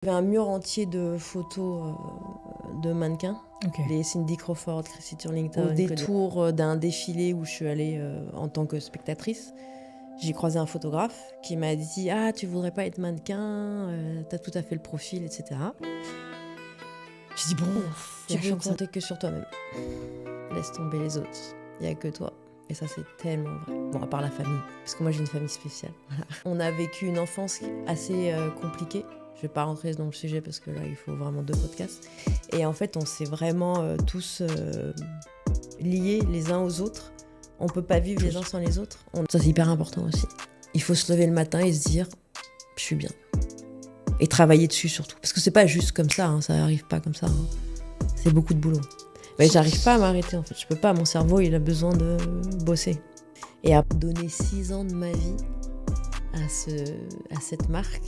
Il y avait un mur entier de photos de mannequins. Okay. Les Cindy Crawford, Chrissy Turlington. Au détour d'un défilé où je suis allée en tant que spectatrice, j'ai croisé un photographe qui m'a dit « Ah, tu voudrais pas être mannequin, t'as tout à fait le profil, etc. » J'ai dit « Bon, tu peux compter que sur toi-même. Laisse tomber les autres, il n'y a que toi. » Et ça, c'est tellement vrai. Bon, à part la famille, parce que moi, j'ai une famille spéciale. On a vécu une enfance assez compliquée. Je ne vais pas rentrer dans le sujet parce que là, il faut vraiment 2 podcasts. Et en fait, on s'est vraiment tous liés les uns aux autres. On ne peut pas vivre les uns sans les autres. Ça, c'est hyper important aussi. Il faut se lever le matin et se dire « je suis bien ». Et travailler dessus surtout. Parce que c'est pas juste comme ça, hein, ça n'arrive pas comme ça. Hein. C'est beaucoup de boulot. Mais j'arrive pas à m'arrêter en fait. Je peux pas, mon cerveau, il a besoin de bosser. Et à donner 6 ans de ma vie à cette marque,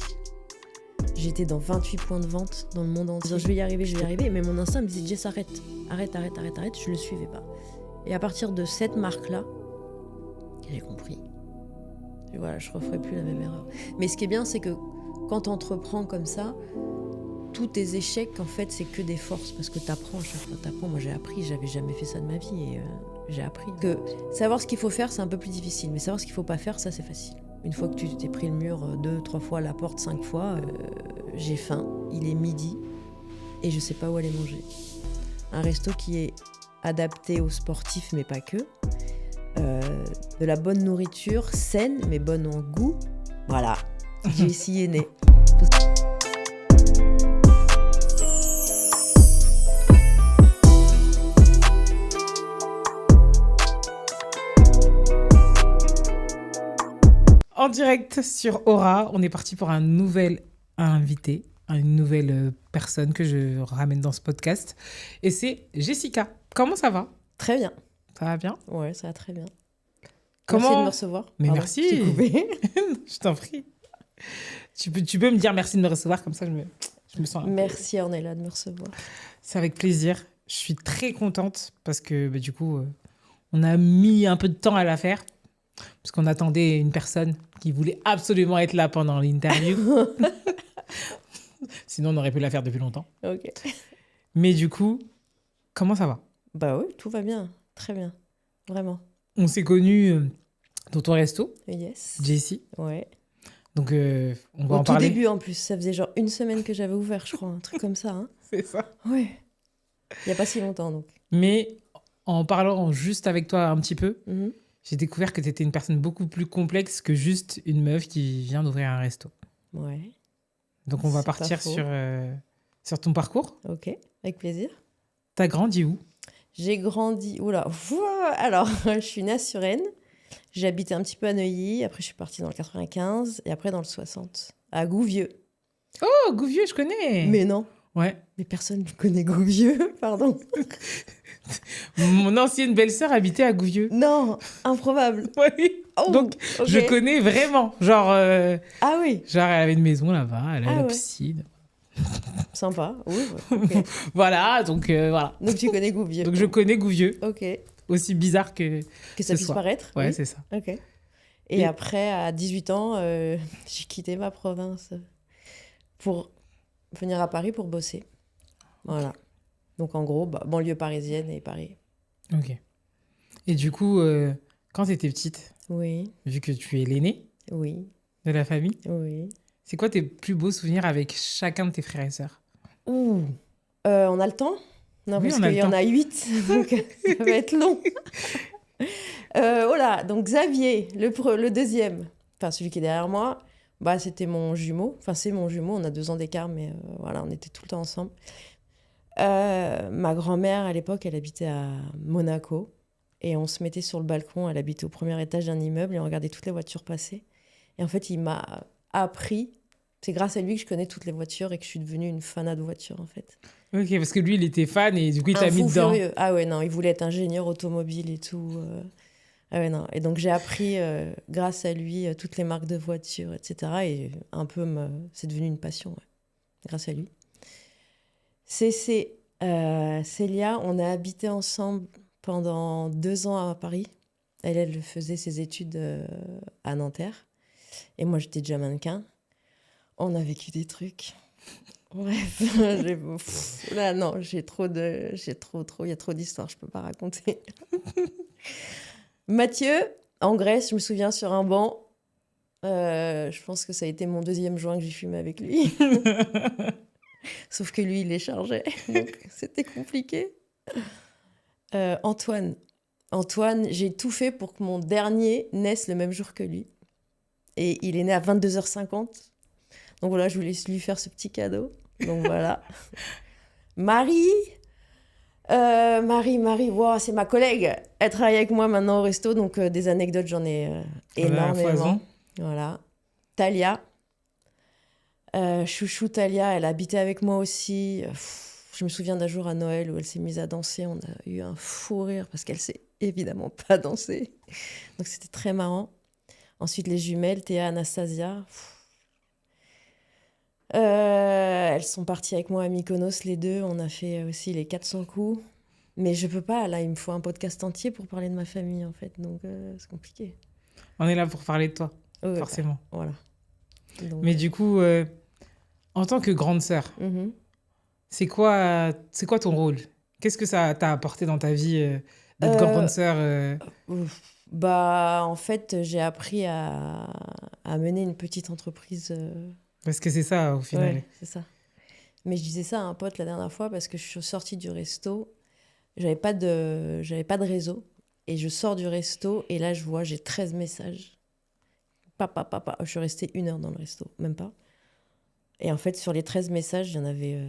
j'étais dans 28 points de vente dans le monde entier. Je vais y arriver. Mais mon instinct me disait, Jess, arrête. Je le suivais pas. Et à partir de cette marque-là, j'ai compris. Et voilà, je referai plus la même erreur. Mais ce qui est bien, c'est que quand tu entreprends comme ça, tous tes échecs, en fait, c'est que des forces. Parce que t'apprends à chaque fois. Moi, j'ai appris. J'avais jamais fait ça de ma vie. Et j'ai appris. Que savoir ce qu'il faut faire, c'est un peu plus difficile. Mais savoir ce qu'il faut pas faire, ça, c'est facile. Une fois que tu t'es pris le mur 2, 3 fois, la porte 5 fois, j'ai faim, il est midi et je sais pas où aller manger. Un resto qui est adapté aux sportifs, mais pas que. De la bonne nourriture, saine, mais bonne en goût. Voilà, Jessie est née. En direct sur Aura, on est parti pour un nouvel invité, une nouvelle personne que je ramène dans ce podcast. Et c'est Jessica. Comment ça va ? Très bien. Ça va bien ? Ouais, ça va très bien. Comment... Merci de me recevoir. Mais pardon, merci. Je t'ai coupé. Je t'en prie. Tu peux me dire merci de me recevoir, comme ça je me sens... Merci Ornella de me recevoir. C'est avec plaisir. Je suis très contente parce que du coup, on a mis un peu de temps à la faire. Parce qu'on attendait une personne qui voulait absolument être là pendant l'interview. Sinon, on aurait pu la faire depuis longtemps. Ok. Mais du coup, comment ça va ? Bah oui, tout va bien. Très bien. Vraiment. On s'est connus dans ton resto, Yes. Jessie. Ouais. Donc, on va en Au tout parler. début, en plus. Ça faisait genre 1 semaine que j'avais ouvert, je crois. Un truc comme ça. Hein. C'est ça. Ouais. Il n'y a pas si longtemps, donc. Mais en parlant juste avec toi un petit peu, Mm-hmm. j'ai découvert que tu étais une personne beaucoup plus complexe que juste une meuf qui vient d'ouvrir un resto. Ouais. Donc, on va C'est pas partir faux. sur ton parcours. Ok, avec plaisir. T'as grandi où ? J'ai grandi... Oula. Alors, je suis née à Suresnes. J'ai habité un petit peu à Neuilly. Après, je suis partie dans le 95. Et après, dans le 60. À Gouvieux. Oh, Gouvieux, je connais. Mais non. Ouais. Mais personne ne connaît Gouvieux. Pardon. Mon ancienne belle-sœur habitait à Gouvieux. Non, improbable. Oui. Oh, Donc, ok. je connais vraiment. Genre, Ah oui, elle avait une maison là-bas, elle avait la ouais. piscine. Sympa. Oui, ouais, ok. Voilà, donc voilà. Donc, tu connais Gouvieux. Donc, je connais Gouvieux. Ok. Aussi bizarre que Que ça ce puisse soit. paraître. Ouais, oui. c'est ça. Ok. Et- Et après, à 18 ans, j'ai quitté ma province pour venir à Paris pour bosser. Voilà. Donc, en gros, banlieue parisienne et Paris. Ok. Et du coup, quand tu étais petite, Oui, vu que tu es l'aînée oui, de la famille, oui. c'est quoi tes plus beaux souvenirs avec chacun de tes frères et sœurs ? Ouh. On a le temps ? Non, Oui, parce on a qu'il le y en temps. a 8, donc ça va être long. Oh là, donc Xavier, le deuxième, enfin celui qui est derrière moi, c'était mon jumeau. Enfin, c'est mon jumeau, on a 2 ans d'écart, mais voilà, on était tout le temps ensemble. Ma grand-mère, à l'époque, elle habitait à Monaco. Et on se mettait sur le balcon, elle habitait au premier étage d'un immeuble et on regardait toutes les voitures passer. Et en fait, il m'a appris, c'est grâce à lui que je connais toutes les voitures et que je suis devenue une fanat de voitures, en fait. Ok, parce que lui, il était fan et du coup, il Un t'a mis fou dedans. furieux. Ah ouais, non, il voulait être ingénieur automobile et tout. Ah ouais, non. Et donc, j'ai appris, grâce à lui, toutes les marques de voitures, etc. Et un peu, c'est devenu une passion, ouais, grâce à lui. Célia, on a habité ensemble pendant 2 ans à Paris. Elle faisait ses études à Nanterre. Et moi, j'étais déjà mannequin. On a vécu des trucs. Bref, là, non, il y a trop d'histoires, je peux pas raconter. Mathieu, en Grèce, je me souviens sur un banc. Je pense que ça a été mon 2e joint que j'ai fumé avec lui. Sauf que lui, il les chargeait, donc c'était compliqué. Antoine, j'ai tout fait pour que mon dernier naisse le même jour que lui. Et il est né à 22h50. Donc voilà, je voulais lui faire ce petit cadeau. Donc voilà. Marie, wow, c'est ma collègue. Elle travaille avec moi maintenant au resto, donc des anecdotes, j'en ai énormément. Voilà. Talia, chouchou Talia, elle habitait avec moi aussi. Je me souviens d'un jour à Noël où elle s'est mise à danser. On a eu un fou rire parce qu'elle sait évidemment pas danser. Donc c'était très marrant. Ensuite, les jumelles, Théa, Anastasia. Elles sont parties avec moi à Mykonos, les deux. On a fait aussi les 400 coups. Mais je peux pas, là, il me faut un podcast entier pour parler de ma famille, en fait. Donc, c'est compliqué. On est là pour parler de toi, forcément. Voilà. Donc, mais du coup, en tant que grande sœur, c'est quoi ton rôle? Qu'est-ce que ça t'a apporté dans ta vie d'être grande sœur Bah, en fait, j'ai appris à mener une petite entreprise. Parce que c'est ça, au final. Ouais, c'est ça. Mais je disais ça à un pote la dernière fois parce que je suis sortie du resto. J'avais pas de réseau. Et je sors du resto et là, j'ai 13 messages. Papa. Je suis restée 1 heure dans le resto, même pas. Et en fait, sur les 13 messages, il y en avait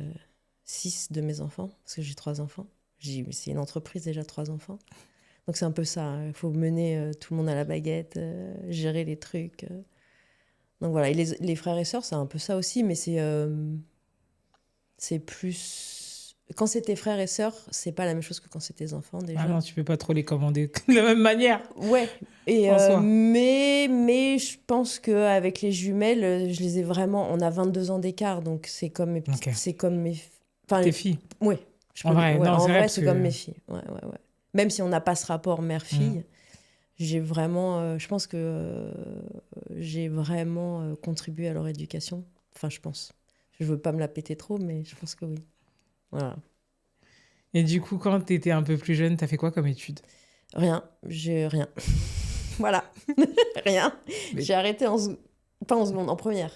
6 de mes enfants, parce que j'ai 3 enfants. C'est une entreprise déjà, 3 enfants. Donc c'est un peu ça. Il faut mener tout le monde à la baguette, gérer les trucs. Donc voilà. Et les frères et sœurs, c'est un peu ça aussi, mais c'est plus... Quand c'est tes frères et sœurs, c'est pas la même chose que quand c'est tes enfants, déjà. Ah non, tu peux pas trop les commander de la même manière. Ouais. Et mais je pense qu'avec les jumelles, je les ai vraiment... On a 22 ans d'écart, donc c'est comme mes petites... Okay. C'est comme mes... Tes filles. Ouais. En vrai, c'est comme mes filles. Ouais. Même si on n'a pas ce rapport mère-fille, j'ai vraiment... je pense que j'ai vraiment contribué à leur éducation. Enfin, je pense. Je veux pas me la péter trop, mais je pense que oui. Voilà. Et du coup, quand tu étais un peu plus jeune, tu as fait quoi comme études? Rien. Voilà. Rien. Mais... J'ai arrêté pas en seconde, en première.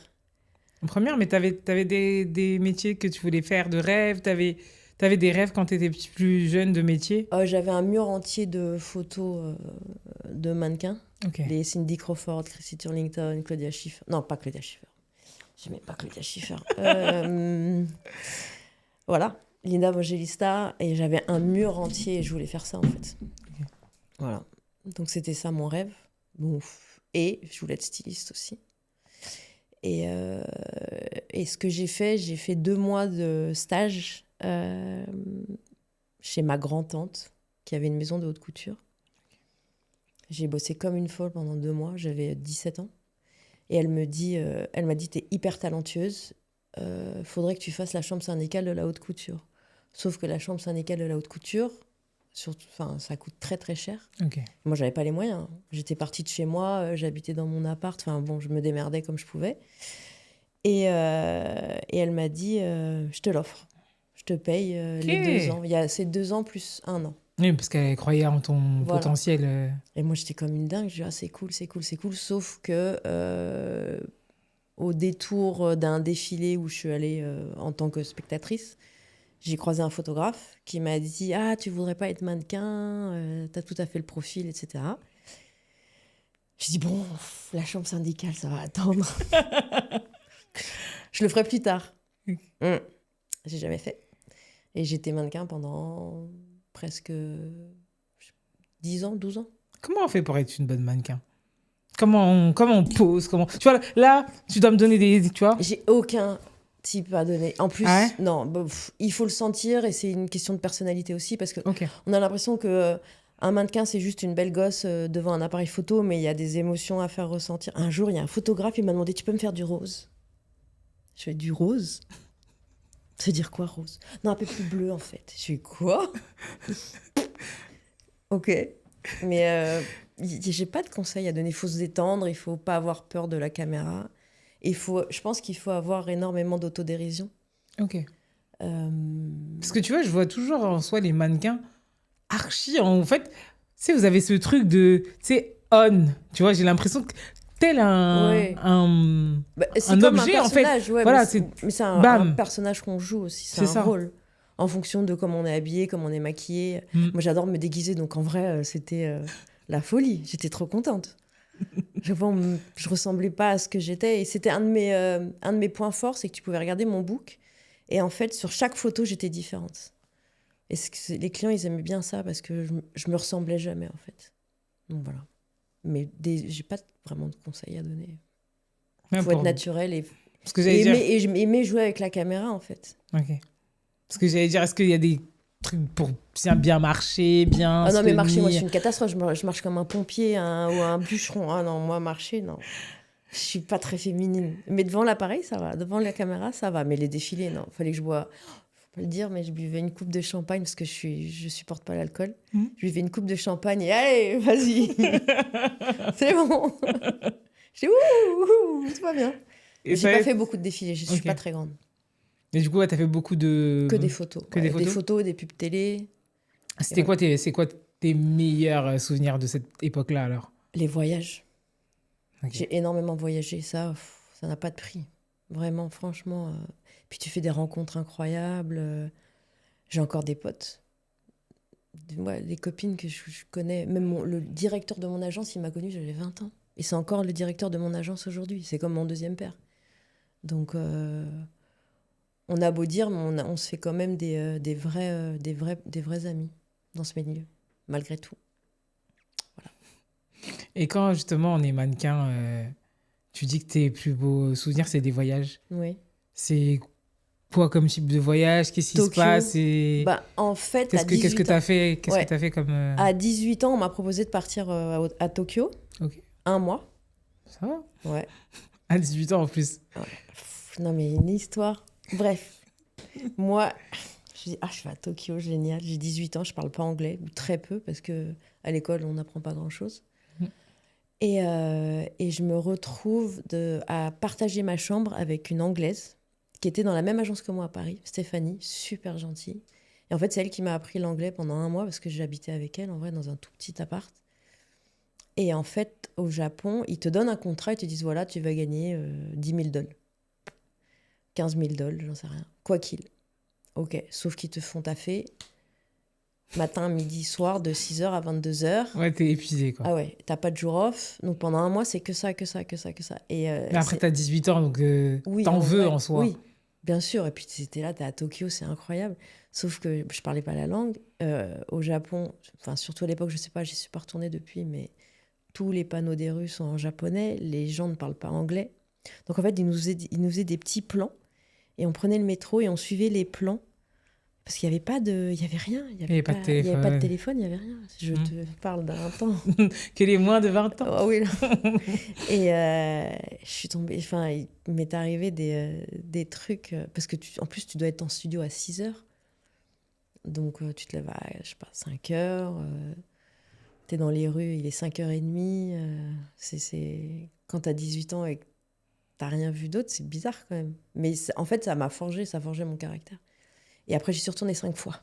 En première, mais tu avais des métiers que tu voulais faire de rêve? Tu avais des rêves quand tu étais plus jeune de métier? J'avais un mur entier de photos de mannequins. Okay. Des Cindy Crawford, Chrissy Turlington, Claudia Schiffer. Non, pas Claudia Schiffer. J'aimais pas Claudia Schiffer. Voilà. Linda Evangelista, et j'avais un mur entier et je voulais faire ça en fait. Okay. Voilà. Donc c'était ça mon rêve. Bon, et je voulais être styliste aussi. Et ce que j'ai fait 2 mois de stage chez ma grand-tante qui avait une maison de haute couture. J'ai bossé comme une folle pendant 2 mois, j'avais 17 ans. Et elle m'a dit, t'es hyper talentueuse, faudrait que tu fasses la chambre syndicale de la haute couture. Sauf que la chambre syndicale de la haute couture, ça coûte très très cher. Okay. Moi, j'avais pas les moyens. J'étais partie de chez moi, j'habitais dans mon appart. Enfin bon, je me démerdais comme je pouvais. Et elle m'a dit, je te l'offre. Je te paye les 2 ans. C'est 2 ans plus 1 an. Oui, parce qu'elle croyait en ton potentiel. Et moi, j'étais comme une dingue. Je dis, c'est cool. Sauf que au détour d'un défilé où je suis allée en tant que spectatrice, j'ai croisé un photographe qui m'a dit, tu voudrais pas être mannequin, t'as tout à fait le profil, etc. J'ai dit, bon, la chambre syndicale, ça va attendre. Je le ferai plus tard. J'ai jamais fait. Et j'étais mannequin pendant presque 10 ans, 12 ans. Comment on fait pour être une bonne mannequin? Comment on pose? Tu vois, là, tu dois me donner des... Tu vois? J'ai aucun type à donner. En plus, non, il faut le sentir et c'est une question de personnalité aussi parce que on a l'impression que un mannequin, c'est juste une belle gosse devant un appareil photo, mais il y a des émotions à faire ressentir. Un jour, il y a un photographe, il m'a demandé, tu peux me faire du rose? Je fais du rose? Ça veut dire quoi, rose? Non, un peu plus bleu, en fait. Je fais quoi? Ok. Mais j'ai pas de conseils à donner. Il faut se détendre, il faut pas avoir peur de la caméra. Je pense qu'il faut avoir énormément d'autodérision. Ok. Euh, Parce que tu vois, je vois toujours en soi les mannequins archi. En fait, tu sais, vous avez ce truc de, tu sais, on. Tu vois, j'ai l'impression que tel ouais. C'est un comme un objet, en fait. personnage, ouais, Voilà, c'est mais c'est un bam. personnage qu'on joue aussi, c'est C'est un ça. rôle. En fonction de comment on est habillé, comment on est maquillé. Mm. Moi, j'adore me déguiser, donc en vrai, c'était la folie. J'étais trop contente. Je ressemblais pas à ce que j'étais. Et c'était un de mes points forts, c'est que tu pouvais regarder mon book. Et en fait, sur chaque photo, j'étais différente. Et les clients, ils aimaient bien ça parce que je me ressemblais jamais, en fait. Donc voilà. Mais j'ai pas vraiment de conseils à donner. Il Même faut être pour... naturel Parce que j'allais dire... aimer jouer avec la caméra, en fait. Ok. Parce que j'allais dire, est-ce qu'il y a des trucs pour bien marcher, bien Ah se non, mais marcher, moi, je suis tenir? une catastrophe. Je marche comme un pompier ou un bûcheron. Ah non, moi, marcher, non. Je suis pas très féminine. Mais devant l'appareil, ça va. Devant la caméra, ça va. Mais les défilés, non. Fallait que je bois. Faut pas le dire, mais je buvais une coupe de champagne parce que je supporte pas l'alcool. Je buvais une coupe de champagne et allez, vas-y. C'est bon. Je dis ouh, tout va bien. Et J'ai pas fait beaucoup de défilés. Je suis Ok. pas très grande. Et du coup, ouais, t'as fait beaucoup de... Que des photos. Que Ouais, des photos? des photos, des pubs télé. C'était Voilà. c'est quoi tes meilleurs souvenirs de cette époque-là, alors? Les voyages. Ok. J'ai énormément voyagé. Ça n'a pas de prix. Vraiment, franchement. Puis tu fais des rencontres incroyables. J'ai encore des potes. Des copines que je connais. Même le directeur de mon agence, il m'a connue, j'avais 20 ans. Et c'est encore le directeur de mon agence aujourd'hui. C'est comme mon deuxième père. Donc, on a beau dire, mais on se fait quand même des vrais amis dans ce milieu, malgré tout. Et quand justement on est mannequin, tu dis que tes plus beaux souvenirs, c'est des voyages. Oui. C'est quoi comme type de voyage? Qu'est-ce qui se Tokyo. passe? Et En fait, qu'est-ce que t'as fait? Qu'est-ce que t'as fait comme... À 18 ans, on m'a proposé de partir à Tokyo. Ok. 1 mois. Ça va? Ouais. À 18 ans en plus. Ouais. Non, mais une histoire. Bref. Moi, je dis, je vais à Tokyo, génial. J'ai 18 ans, je parle pas anglais, ou très peu, parce que à l'école, on n'apprend pas grand-chose. Et je me retrouve à partager ma chambre avec une Anglaise qui était dans la même agence que moi à Paris, Stéphanie, super gentille. Et en fait, c'est elle qui m'a appris l'anglais pendant 1 mois parce que j'habitais avec elle, en vrai, dans un tout petit appart. Et en fait, au Japon, ils te donnent un contrat et te disent, voilà, tu vas gagner 10 000 $. 15 000 $, j'en sais rien. Quoi qu'il. Ok, sauf qu'ils te font taffer matin, midi, soir, de 6h à 22h. Ouais, t'es épuisé, quoi. Ah ouais, t'as pas de jour off. Donc pendant 1 mois, c'est que ça. Et Mais après, t'as 18 ans, donc oui, t'en veux vrai, en soi. Oui, bien sûr. Et puis t'es là, t'es à Tokyo, c'est incroyable. Sauf que je parlais pas la langue. Au Japon, enfin surtout à l'époque, je sais pas, j'y suis pas retournée depuis, mais tous les panneaux des rues sont en japonais. Les gens ne parlent pas anglais. Donc en fait, ils nous faisaient des petits plans. Et on prenait le métro et on suivait les plans. Parce qu'il n'y avait pas de... Il n'y avait rien. Il n'y avait pas de téléphone. Il y avait pas de téléphone, il n'y avait rien. Je te parle d'un temps. Qu'elle est moins de 20 ans. Oh oui, là. Et je suis tombée... Enfin, il m'est arrivé des trucs... Parce que, en plus, tu dois être en studio à 6h. Donc, tu te lèves à, je sais pas, 5h. Tu es dans les rues, il est 5h30. Quand tu as 18 ans et que tu n'as rien vu d'autre, c'est bizarre quand même. Mais en fait, ça a forgé mon caractère. Et après, j'y suis retournée 5 fois.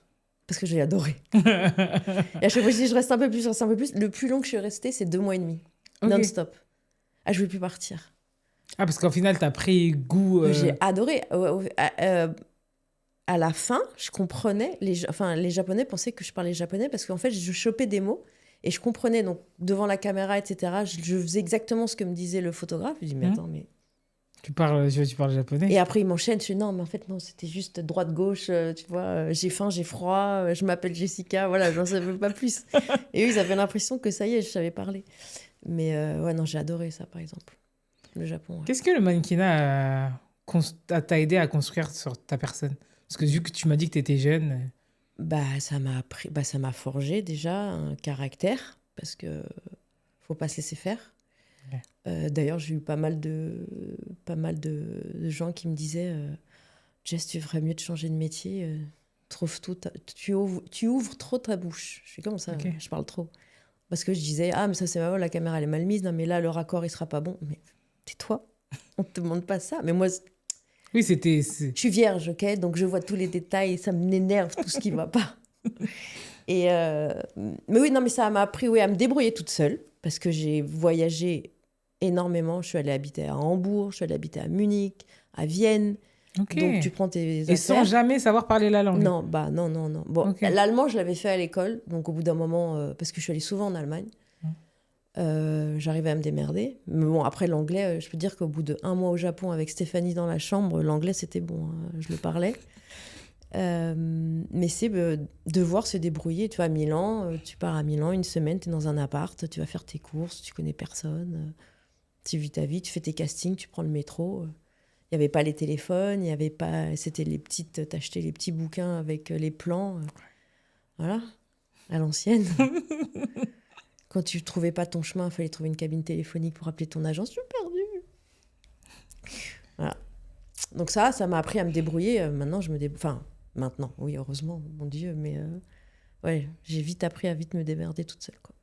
Parce que j'ai adoré. Et à chaque fois, je dis, je reste un peu plus, je reste un peu plus. Le plus long que je suis restée, c'est 2 mois et demi. Ok. Non-stop. Ah, je ne veux plus partir. Ah, parce qu'en final, t'as pris goût... J'ai adoré. À la fin, je comprenais. Les Japonais pensaient que je parlais japonais parce qu'en fait, je chopais des mots et je comprenais. Donc, devant la caméra, etc., je faisais exactement ce que me disait le photographe. Je dis, mais attends, mais... Tu parles japonais? Et après, il m'enchaîne. Je dis, non, mais en fait, non, c'était juste droite-gauche, tu vois. J'ai faim, j'ai froid, je m'appelle Jessica, voilà, j'en savais pas plus. Et eux, ils avaient l'impression que ça y est, je savais parler. Mais ouais, non, j'ai adoré ça, par exemple. Le Japon. Ouais. Qu'est-ce que le mannequinat t'a aidé à construire sur ta personne? Parce que vu que tu m'as dit que tu étais jeune... Ça m'a forgé déjà un caractère, parce que faut pas se laisser faire. Ouais. D'ailleurs, j'ai eu pas mal de gens qui me disaient Jess, tu ferais mieux de changer de métier. Tu ouvres trop ta bouche. Je suis comme ça, okay. Je parle trop. Parce que je disais, mais ça c'est mal, la caméra elle est mal mise, non mais là le raccord il sera pas bon. Mais tais-toi, on te demande pas ça. Mais moi, Oui, c'était. Je suis vierge, ok? Donc je vois tous les détails, ça m'énerve tout ce qui va pas. Et mais oui, non, mais ça m'a appris oui, à me débrouiller toute seule parce que j'ai voyagé énormément. Je suis allée habiter à Hambourg, je suis allée habiter à Munich, à Vienne. Ok. Donc tu prends tes Et sans affaires. jamais savoir parler la langue. Non, bah non, non, non. Bon, Ok. l'allemand, je l'avais fait à l'école. Donc au bout d'un moment, parce que je suis allée souvent en Allemagne, j'arrivais à me démerder. Mais bon, après l'anglais, je peux dire qu'au bout de 1 mois au Japon avec Stéphanie dans la chambre, l'anglais c'était bon, hein, je le parlais. Mais c'est devoir se débrouiller. Tu vois, à Milan, tu pars à Milan 1 semaine, tu es dans un appart, tu vas faire tes courses, tu connais personne, tu vis ta vie, tu fais tes castings, tu prends le métro. Il n'y avait pas les téléphones, il y avait pas. C'était les petites. T'achetais les petits bouquins avec les plans. Voilà, à l'ancienne. Quand tu trouvais pas ton chemin, il fallait trouver une cabine téléphonique pour appeler ton agence. Je suis perdue. Voilà. Donc ça m'a appris à me débrouiller. Maintenant, je me débrouille. Enfin, maintenant, oui, heureusement, mon Dieu. Mais ouais, j'ai vite appris à vite me démerder toute seule, quoi.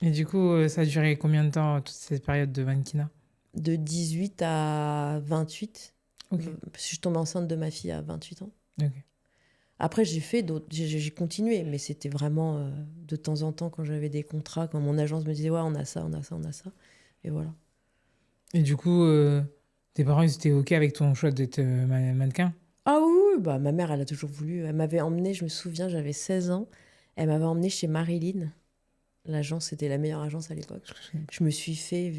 Et du coup, ça a duré combien de temps, toute cette période de mannequinat? De 18 à 28. Ok. Parce que je tombe enceinte de ma fille à 28 ans. Ok. Après, j'ai fait d'autres, j'ai continué, mais c'était vraiment de temps en temps quand j'avais des contrats, quand mon agence me disait ouais, on a ça, on a ça, on a ça, et voilà. Et du coup, tes parents, ils étaient OK avec ton choix d'être mannequin? Ah oui, oui, bah ma mère, elle a toujours voulu. Elle m'avait emmenée, je me souviens, j'avais 16 ans, elle m'avait emmenée chez Marilyn. L'agence, c'était la meilleure agence à l'époque. Je me suis fait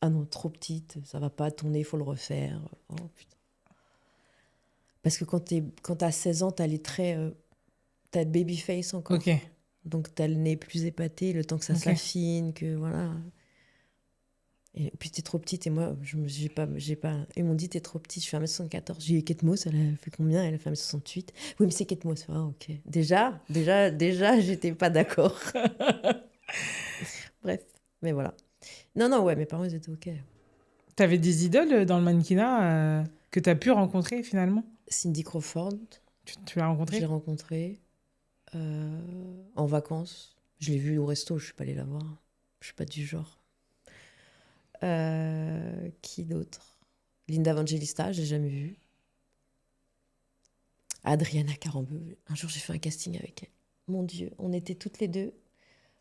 ah non, trop petite, ça va pas, ton nez, il faut le refaire. Oh putain. Parce que quand t'as 16 ans, t'as les traits, t'as baby face encore. Ok. Donc, t'as le nez plus épaté, le temps que ça Ok. s'affine, que voilà. Et puis, t'es trop petite. Et moi, j'ai pas. Ils m'ont dit, t'es trop petite. Je fais 1m74. J'ai eu Kate Moss, elle a fait combien? Elle a fait 1m68. Oui, mais c'est Kate Moss. Ah, ok. Déjà, j'étais pas d'accord. Bref, mais voilà. Non, non, ouais, mes parents, ils étaient ok. T'avais des idoles dans le mannequinat que t'as pu rencontrer finalement? Cindy Crawford, Tu l'as je rencontrée? l'ai rencontrée en vacances. Je l'ai vue au resto, je suis pas allée la voir. Je suis pas du genre. Qui d'autre? Linda Evangelista, je l'ai jamais vue. Adriana Carambeu. Un jour, j'ai fait un casting avec elle. Mon Dieu, on était toutes les deux.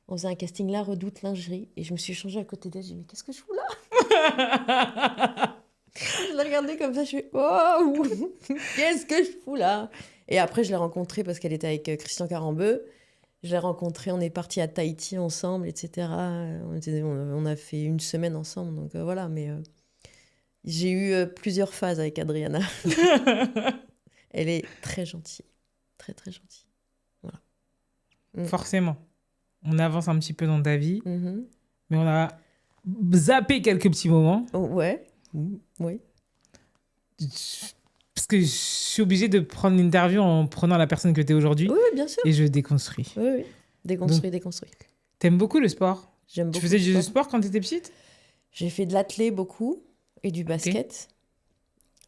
On faisait un casting La Redoute lingerie. Et je me suis changée à côté d'elle. J'ai dit, mais qu'est-ce que je fous là? Je l'ai regardée comme ça. Je suis, oh, qu'est-ce que je fous là? Et après, je l'ai rencontrée parce qu'elle était avec Christian Carambeu. Je l'ai rencontrée, on est partis à Tahiti ensemble, etc. On a fait 1 semaine ensemble. Donc voilà, mais j'ai eu plusieurs phases avec Adriana. Elle est très gentille. Très, très gentille. Voilà. Forcément. On avance un petit peu dans ta vie, Mhm. mais on a zappé quelques petits moments. Oh, ouais. Oui. Parce que je suis obligée de prendre l'interview en prenant la personne que tu es aujourd'hui Oui, bien sûr. et je déconstruis. Oui, oui. Déconstruit. T'aimes beaucoup le sport? J'aime Tu beaucoup faisais le du sport. sport quand tu étais petite? J'ai fait de l'athlé beaucoup et du basket.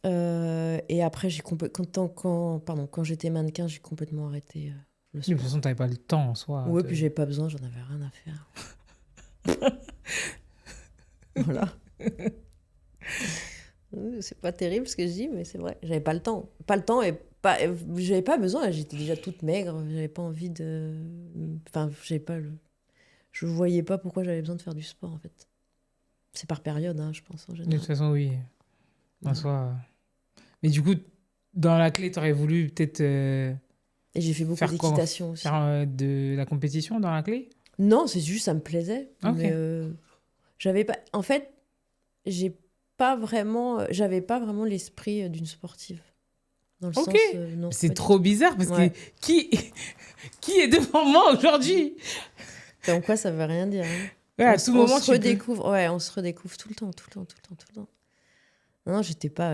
Et après, quand j'étais mannequin, j'ai complètement arrêté le De sport. toute façon, t'avais pas le temps en soi. Oui, puis j'avais pas besoin, j'en avais rien à faire. Voilà. C'est pas terrible ce que je dis, mais c'est vrai. J'avais pas le temps. Pas le temps et j'avais pas besoin. J'étais déjà toute maigre. J'avais pas envie de. Enfin, je voyais pas pourquoi j'avais besoin de faire du sport en fait. C'est par période, hein, je pense en De général. toute façon, oui. En Ouais. soi. Mais du coup, dans la clé, t'aurais voulu peut-être Et j'ai fait beaucoup faire quoi? d'équitation aussi. Faire de la compétition dans la clé? Non, c'est juste ça me plaisait. Ok. Mais j'avais pas. En fait, j'avais pas vraiment l'esprit d'une sportive. Dans le Ok. sens. Non, C'est pas du trop tout. bizarre parce Ouais. que qui est devant moi aujourd'hui? Comme quoi, ça veut rien dire. Hein. Ouais, à tout moment, se tu peux. redécouvre. Ouais, on se redécouvre tout le temps. Non,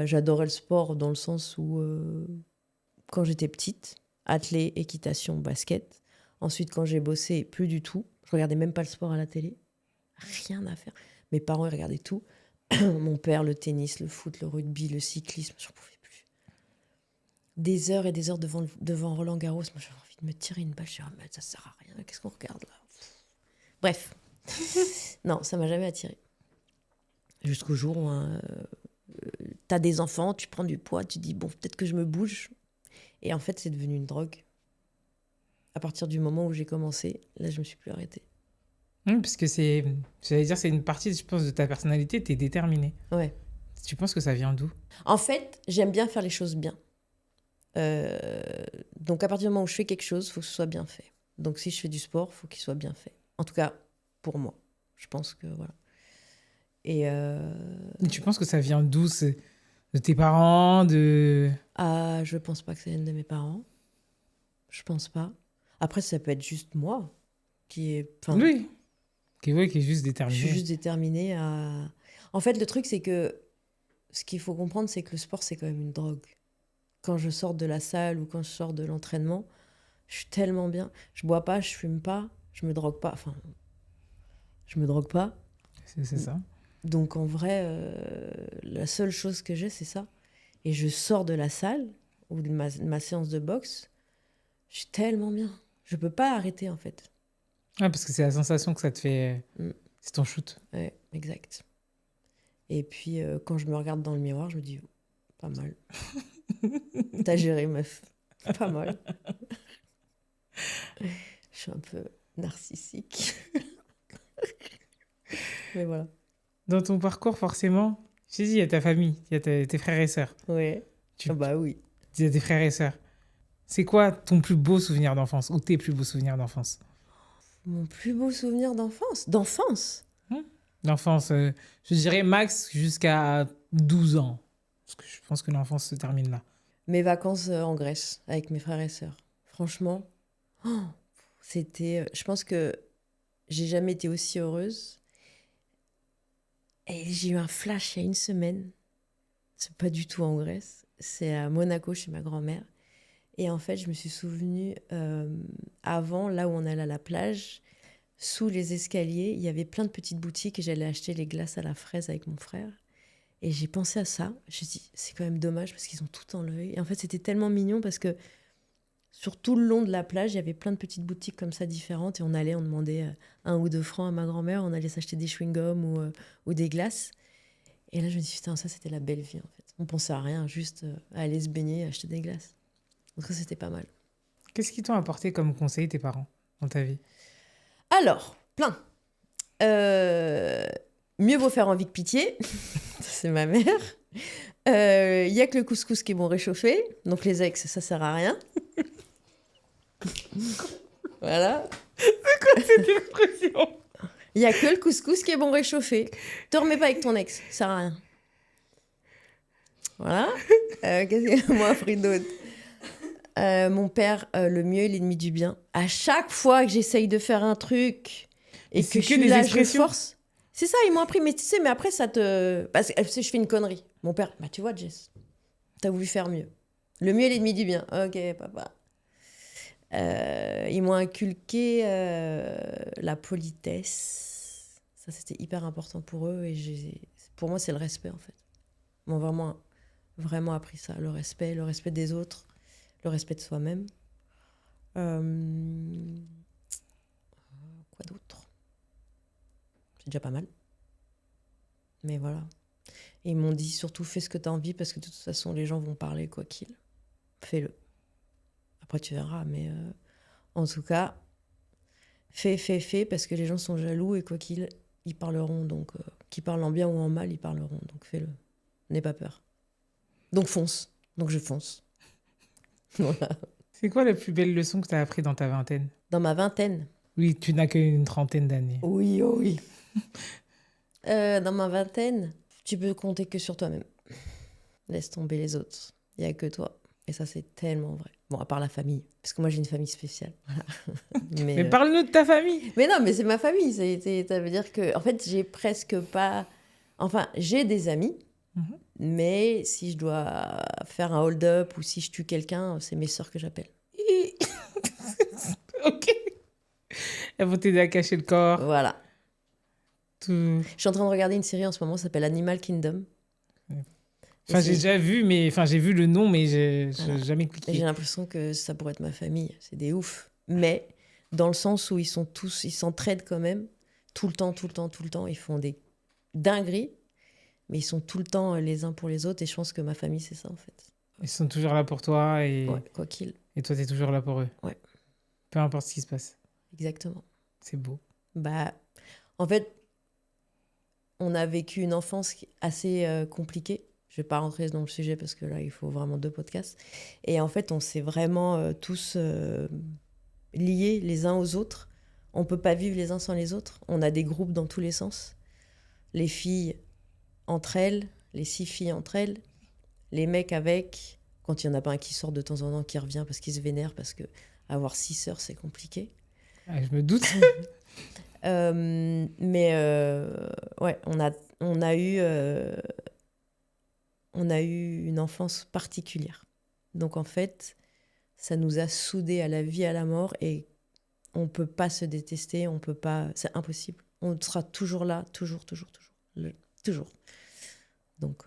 j'adorais le sport dans le sens où, quand j'étais petite, athlé, équitation, basket. Ensuite, quand j'ai bossé, plus du tout. Je regardais même pas le sport à la télé. Rien à faire. Mes parents, ils regardaient tout. Mon père, le tennis, le foot, le rugby, le cyclisme, j'en pouvais plus. Des heures et des heures devant Roland Garros. Moi, j'avais envie de me tirer une balle. Je me disais, mais ça sert à rien. Qu'est-ce qu'on regarde là? Bref. Non, ça m'a jamais attiré. Jusqu'au jour où t'as des enfants, tu prends du poids, tu dis, bon, peut-être que je me bouge. Et en fait, c'est devenu une drogue. À partir du moment où j'ai commencé, là, je me suis plus arrêtée. Parce que j'allais dire, c'est une partie, je pense, de ta personnalité, t'es déterminée. Ouais. Tu penses que ça vient d'où? En fait, j'aime bien faire les choses bien. Donc, à partir du moment où je fais quelque chose, il faut que ce soit bien fait. Donc, si je fais du sport, il faut qu'il soit bien fait. En tout cas, pour moi. Je pense que, voilà. Et tu penses que ça vient d'où? De tes parents, de... je pense pas que ça vienne de mes parents. Je pense pas. Après, ça peut être juste moi qui est... Oui, qui est juste Je déterminé. suis juste déterminée à... En fait, le truc, c'est que ce qu'il faut comprendre, c'est que le sport, c'est quand même une drogue. Quand je sors de la salle ou quand je sors de l'entraînement, je suis tellement bien. Je bois pas, je fume pas, je me drogue pas. Enfin, je me drogue pas. C'est ça. Donc, en vrai, la seule chose que j'ai, c'est ça. Et je sors de la salle ou de ma séance de boxe, je suis tellement bien. Je peux pas arrêter, en fait. Ah, parce que c'est la sensation que ça te fait... C'est ton shoot. Ouais, exact. Et puis, quand je me regarde dans le miroir, je me dis, pas mal. T'as géré, meuf. Pas mal. Je suis un peu narcissique. Mais voilà. Dans ton parcours, forcément, je t'ai dit, il y a ta famille, il y a tes frères et sœurs. Ouais. Bah oui. Il y a tes frères et sœurs. C'est quoi ton plus beau souvenir d'enfance ou tes plus beaux souvenirs d'enfance? Mon plus beau souvenir d'enfance. D'enfance. L'enfance, je dirais max jusqu'à 12 ans. Parce que je pense que l'enfance se termine là. Mes vacances en Grèce avec mes frères et sœurs. Franchement, c'était... je pense que j'ai jamais été aussi heureuse. Et j'ai eu un flash il y a une semaine. C'est pas du tout en Grèce. C'est à Monaco chez ma grand-mère. Et en fait, je me suis souvenue, avant, là où on allait à la plage, sous les escaliers, il y avait plein de petites boutiques et j'allais acheter les glaces à la fraise avec mon frère. Et j'ai pensé à ça. Je me suis dit, c'est quand même dommage parce qu'ils ont tout en l'œil. Et en fait, c'était tellement mignon parce que sur tout le long de la plage, il y avait plein de petites boutiques comme ça différentes. Et on demandait 1 ou 2 francs à ma grand-mère. On allait s'acheter des chewing-gums ou des glaces. Et là, je me dis, putain, ça, c'était la belle vie, en fait. On pensait à rien, juste à aller se baigner, acheter des glaces. Donc ça, c'était pas mal. Qu'est-ce qu'ils t'ont apporté comme conseil, tes parents, dans ta vie? Alors, plein. Mieux vaut faire envie que pitié. C'est ma mère. Il y a que le couscous qui est bon réchauffé. Donc les ex, ça sert à rien. Voilà. C'est quoi cette expression? Il y a que le couscous qui est bon réchauffé. Te remets pas avec ton ex, ça sert à rien. Voilà. Qu'est-ce qu'il m'a appris d'autre? Mon père, le mieux est l'ennemi du bien. À chaque fois que j'essaye de faire un truc et que je suis là, je force. C'est ça, ils m'ont appris. Mais tu sais, mais après, ça te... Parce que je fais une connerie. Mon père, bah tu vois, Jess, t'as voulu faire mieux. Le mieux est l'ennemi du bien. Ok, papa. Ils m'ont inculqué la politesse. Ça, c'était hyper important pour eux. Et pour moi, c'est le respect, en fait. Ils m'ont vraiment, vraiment appris ça. Le respect des autres. Le respect de soi-même. Quoi d'autre? C'est déjà pas mal. Mais voilà. Et ils m'ont dit surtout fais ce que tu as envie parce que de toute façon les gens vont parler quoi qu'il. Fais-le. Après tu verras. Mais en tout cas, fais parce que les gens sont jaloux et quoi qu'il, ils parleront. Donc qu'ils parlent en bien ou en mal, ils parleront. Donc fais-le. N'aie pas peur. Donc fonce. Donc je fonce. Voilà. C'est quoi la plus belle leçon que tu as appris dans ta vingtaine? Dans ma vingtaine? Oui, tu n'as qu'une trentaine d'années. Oui, oh oui. Dans ma vingtaine, tu peux compter que sur toi-même. Laisse tomber les autres. Il n'y a que toi. Et ça, c'est tellement vrai. Bon, à part la famille. Parce que moi, j'ai une famille spéciale. Voilà. Mais parle-nous de ta famille. Mais non, mais c'est ma famille. Ça veut dire que... En fait, j'ai presque pas... Enfin, j'ai des amis. Mais si je dois faire un hold-up ou si je tue quelqu'un, c'est mes sœurs que j'appelle. Ok. Elles vont t'aider à cacher le corps. Voilà. Tout... Je suis en train de regarder une série en ce moment, ça s'appelle Animal Kingdom. Enfin, j'ai déjà vu, mais enfin, j'ai vu le nom, mais j'ai jamais cliqué. Et j'ai l'impression que ça pourrait être ma famille. C'est des oufs. Mais dans le sens où ils s'entraident quand même. Tout le temps. Ils font des dingueries. mais ils sont tout le temps les uns pour les autres. Et je pense que ma famille, c'est ça, en fait. Ils sont toujours là pour toi Ouais, quoi qu'il. et toi, t'es toujours là pour eux. Ouais. Peu importe ce qui se passe. Exactement. C'est beau. Bah, en fait, on a vécu une enfance assez compliquée. Je vais pas rentrer dans le sujet parce que là, il faut vraiment 2 podcasts. Et en fait, on s'est vraiment tous liés les uns aux autres. On peut pas vivre les uns sans les autres. On a des groupes dans tous les sens. Les filles entre elles, les 6 filles entre elles, les mecs avec. Quand il y en a pas un qui sort de temps en temps, qui revient parce qu'il se vénère, parce que avoir 6 sœurs, c'est compliqué. Ah, je me doute. Ouais, on a eu une enfance particulière. Donc en fait, ça nous a soudés à la vie, à la mort, et on peut pas se détester, on peut pas, c'est impossible. On sera toujours là, toujours. Toujours. Donc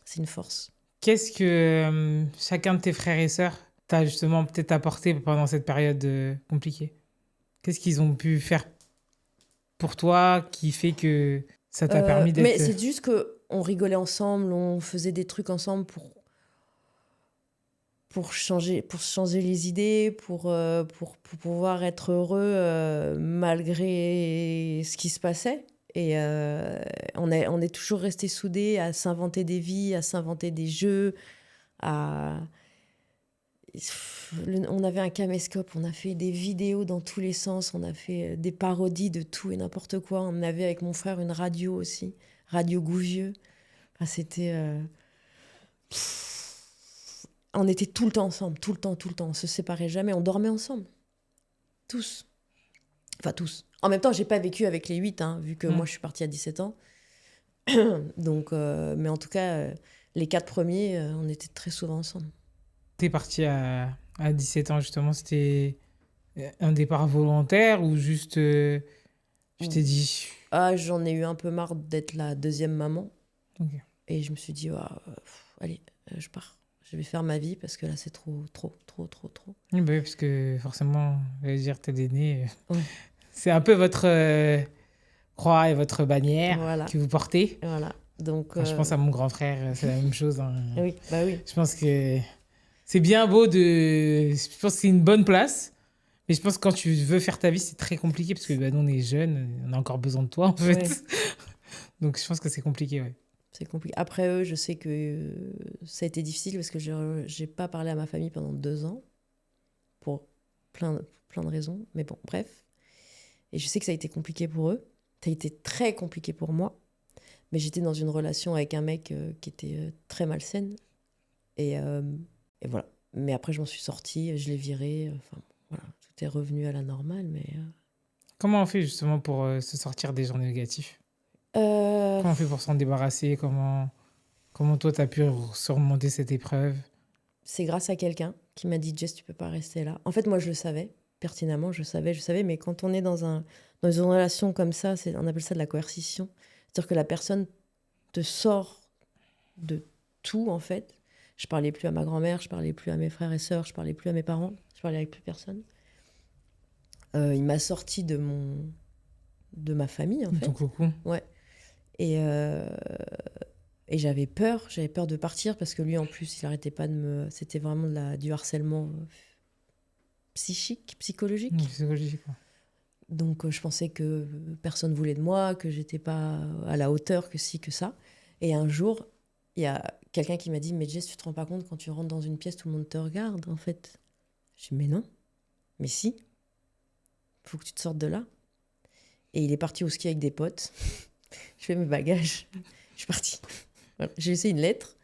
c'est une force. Qu'est-ce que chacun de tes frères et sœurs t'a justement peut-être apporté pendant cette période compliquée? Qu'est-ce qu'ils ont pu faire pour toi qui fait que ça t'a permis d'être... Mais c'est juste qu'on rigolait ensemble, on faisait des trucs ensemble pour changer les idées, pour pouvoir être heureux malgré ce qui se passait. Et on est toujours restés soudés à s'inventer des vies, à s'inventer des jeux. On avait un caméscope, on a fait des vidéos dans tous les sens, on a fait des parodies de tout et n'importe quoi. On avait avec mon frère une radio aussi, Radio Gouvieux. Enfin, c'était... On était tout le temps ensemble, tout le temps. On se séparait jamais, on dormait ensemble. Tous. Enfin, tous. En même temps, j'ai pas vécu avec les 8, hein, vu que moi, je suis partie à 17 ans. Donc, mais en tout cas, les 4 premiers, on était très souvent ensemble. T'es partie à 17 ans, justement. C'était un départ volontaire ou juste... tu t'es dit... Ah, j'en ai eu un peu marre d'être la deuxième maman. Okay. Et je me suis dit, allez, je pars. Je vais faire ma vie parce que là, c'est trop. Oui, bah oui, parce que forcément, je vais dire, t'es l'aîné. Ouais. C'est un peu votre croix et votre bannière Voilà. que vous portez. Voilà. Donc, Enfin, je pense à mon grand frère, c'est la même chose. Hein. Oui, bah oui. Je pense que c'est bien beau de... Je pense que c'est une bonne place. Mais je pense que quand tu veux faire ta vie, c'est très compliqué parce que bah, nous, on est jeunes, on a encore besoin de toi, en fait. Ouais. Donc, je pense que c'est compliqué, ouais. C'est compliqué. Après eux, je sais que ça a été difficile parce que j'ai pas parlé à ma famille pendant 2 ans pour plein de raisons. Mais bon, bref. Et je sais que ça a été compliqué pour eux. Ça a été très compliqué pour moi. Mais j'étais dans une relation avec un mec qui était très malsaine. Et voilà. Mais après, je m'en suis sortie, je l'ai viré. Enfin, voilà. Tout est revenu à la normale. Mais Comment on fait justement pour se sortir des gens négatifs? Comment on fait pour s'en débarrasser? Comment toi, tu as pu surmonter cette épreuve? C'est grâce à quelqu'un qui m'a dit « Jess, tu peux pas rester là ». En fait, moi, je le savais. Pertinemment, je savais. Mais quand on est dans une relation comme ça, on appelle ça de la coercition. C'est-à-dire que la personne te sort de tout, en fait. Je parlais plus à ma grand-mère, je parlais plus à mes frères et sœurs, je parlais plus à mes parents, je parlais avec plus personne. Il m'a sorti de ma famille, en fait. Ton coucou. Ouais. Et j'avais peur de partir parce que lui, en plus, il arrêtait pas de me... C'était vraiment du harcèlement psychologique. Psychologique, quoi. Donc, je pensais que personne voulait de moi, que j'étais pas à la hauteur, que ci, que ça. Et un jour, il y a quelqu'un qui m'a dit « Mais Jess, tu te rends pas compte, quand tu rentres dans une pièce, tout le monde te regarde, en fait. » Je dis « Mais non, mais si. Il faut que tu te sortes de là. » Et il est parti au ski avec des potes. Je fais mes bagages. Je suis partie. Voilà. J'ai laissé une lettre.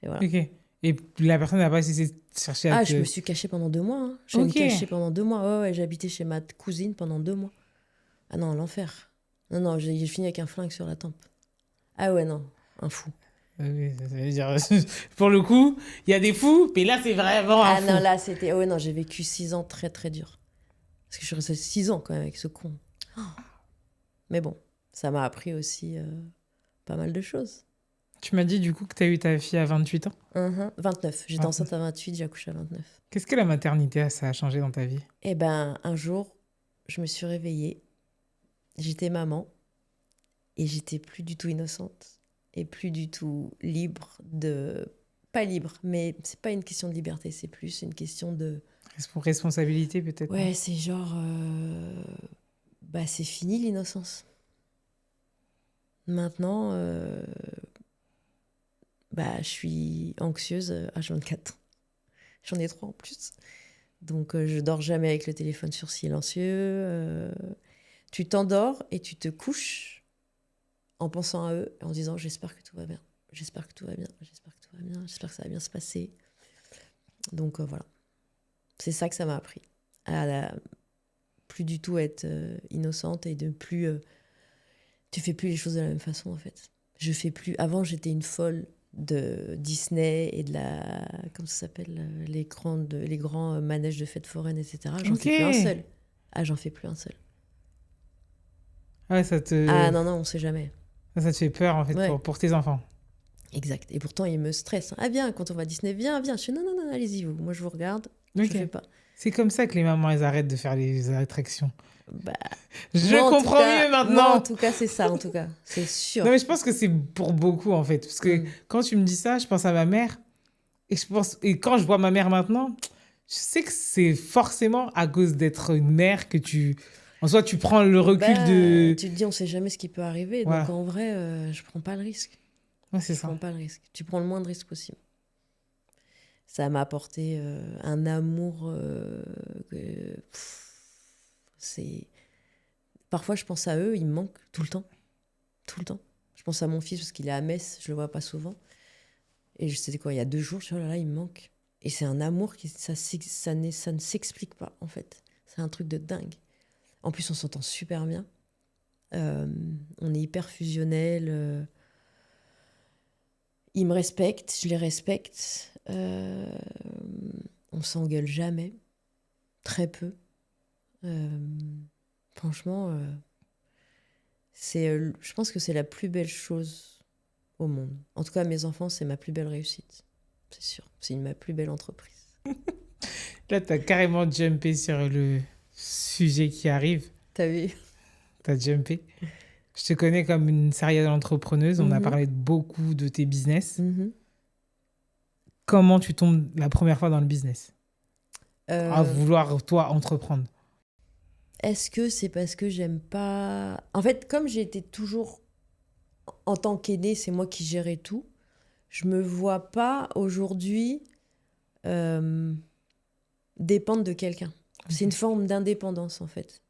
Et voilà. Ok. Et la personne n'a pas essayé de chercher à je me suis cachée pendant 2 mois. Hein. Je me suis cachée pendant 2 mois. Ouais, j'ai habité chez ma cousine pendant 2 mois. Ah non, l'enfer. Non, j'ai fini avec un flingue sur la tempe. Ah ouais, non, un fou. Oui, ça veut dire... Pour le coup, il y a des fous, mais là, c'est vraiment un fou. Ah non, là, c'était... Oh ouais, non, j'ai vécu 6 ans très, très dur. Parce que je suis restée 6 ans quand même avec ce con. Oh. Mais bon, ça m'a appris aussi pas mal de choses. Tu m'as dit du coup que tu as eu ta fille à 28 ans? 29. J'étais enceinte à 28, j'ai accouché à 29. Qu'est-ce que la maternité, ça a changé dans ta vie? Eh ben, un jour, je me suis réveillée. J'étais maman. Et j'étais plus du tout innocente. et plus du tout libre de... Pas libre, mais c'est pas une question de liberté, c'est plus une question de... Responsabilité, peut-être. Ouais, c'est genre... Bah, c'est fini l'innocence. Maintenant, bah, je suis anxieuse H24. J'en ai 3 en plus. Donc, je dors jamais avec le téléphone sur silencieux. Tu t'endors et tu te couches en pensant à eux, en disant j'espère que tout va bien, j'espère que tout va bien, j'espère que tout va bien, j'espère que ça va bien se passer. Donc voilà, c'est ça que ça m'a appris, plus du tout être innocente et de plus... tu fais plus les choses de la même façon en fait. Je fais plus... Avant j'étais une folle de Disney et de la... Comment ça s'appelle, les grands manèges de fêtes foraines, etc. J'en fais plus un seul. Ah, j'en fais plus un seul. Ouais, ça te... Ah non, on sait jamais. Ça te fait peur, en fait, Ouais. pour tes enfants. Exact. Et pourtant, ils me stressent. Ah, viens, quand on va à Disney, viens. Je fais non, allez-y, vous. Moi, je vous regarde. Je fais pas. C'est comme ça que les mamans, elles arrêtent de faire les attractions. Bah, je comprends mieux maintenant. Moi, en tout cas, c'est ça, en tout cas. C'est sûr. Non, mais je pense que c'est pour beaucoup, en fait. Parce que quand tu me dis ça, je pense à ma mère. Et quand je vois ma mère maintenant, je sais que c'est forcément à cause d'être une mère que tu... En soi, tu prends le recul de... Tu te dis, on sait jamais ce qui peut arriver. Ouais. Donc, en vrai, je prends pas le risque. Ouais, c'est ça. Je prends pas le risque. Tu prends le moins de risques possible. Ça m'a apporté un amour c'est... Parfois, je pense à eux, ils me manquent tout le temps. Tout le temps. Je pense à mon fils parce qu'il est à Metz, je le vois pas souvent. Et je sais quoi, il y a 2 jours, je dis, oh là là, il me manque. Et c'est un amour qui ça ne s'explique pas, en fait. C'est un truc de dingue. En plus, on s'entend super bien. On est hyper fusionnels. Ils me respectent, je les respecte. On s'engueule jamais. Très peu. Franchement, je pense que c'est la plus belle chose au monde. En tout cas, mes enfants, c'est ma plus belle réussite. C'est sûr. C'est ma plus belle entreprise. Là, t'as carrément jumpé sur le sujet qui arrive. T'as vu ? T'as jumpé. Je te connais comme une serial entrepreneuse. On a parlé beaucoup de tes business. Comment tu tombes la première fois dans le business à vouloir, toi, entreprendre? Est-ce que c'est parce que j'aime pas... En fait, comme j'ai été toujours... En tant qu'aînée, c'est moi qui gérais tout. Je me vois pas aujourd'hui dépendre de quelqu'un. C'est une forme d'indépendance, en fait.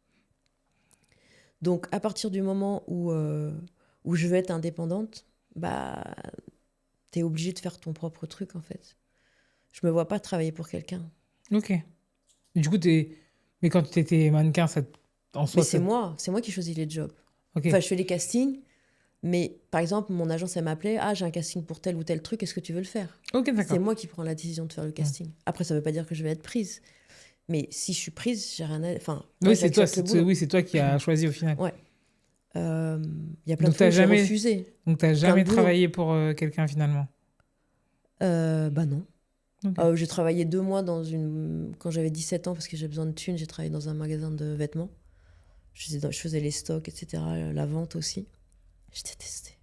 Donc, à partir du moment où je veux être indépendante, bah, t'es obligé de faire ton propre truc, en fait. Je me vois pas travailler pour quelqu'un. Ok. Du coup, mais quand tu étais mannequin, en soi... Mais c'est moi qui choisis les jobs. Okay. Enfin, je fais les castings, mais par exemple, mon agence, elle m'appelait, ah, j'ai un casting pour tel ou tel truc, est-ce que tu veux le faire ? Ok, d'accord. C'est moi qui prends la décision de faire le casting. Après, ça veut pas dire que je vais être prise. Mais si je suis prise, j'ai rien à... Enfin, oui, c'est toi qui as choisi au final. Ouais. Y a plein de fois où j'ai refusé. Donc, tu n'as jamais travaillé pour quelqu'un finalement? Bah non. Okay. J'ai travaillé 2 mois quand j'avais 17 ans parce que j'ai besoin de thunes. J'ai travaillé dans un magasin de vêtements. Je faisais les stocks, etc. La vente aussi. Je détestais.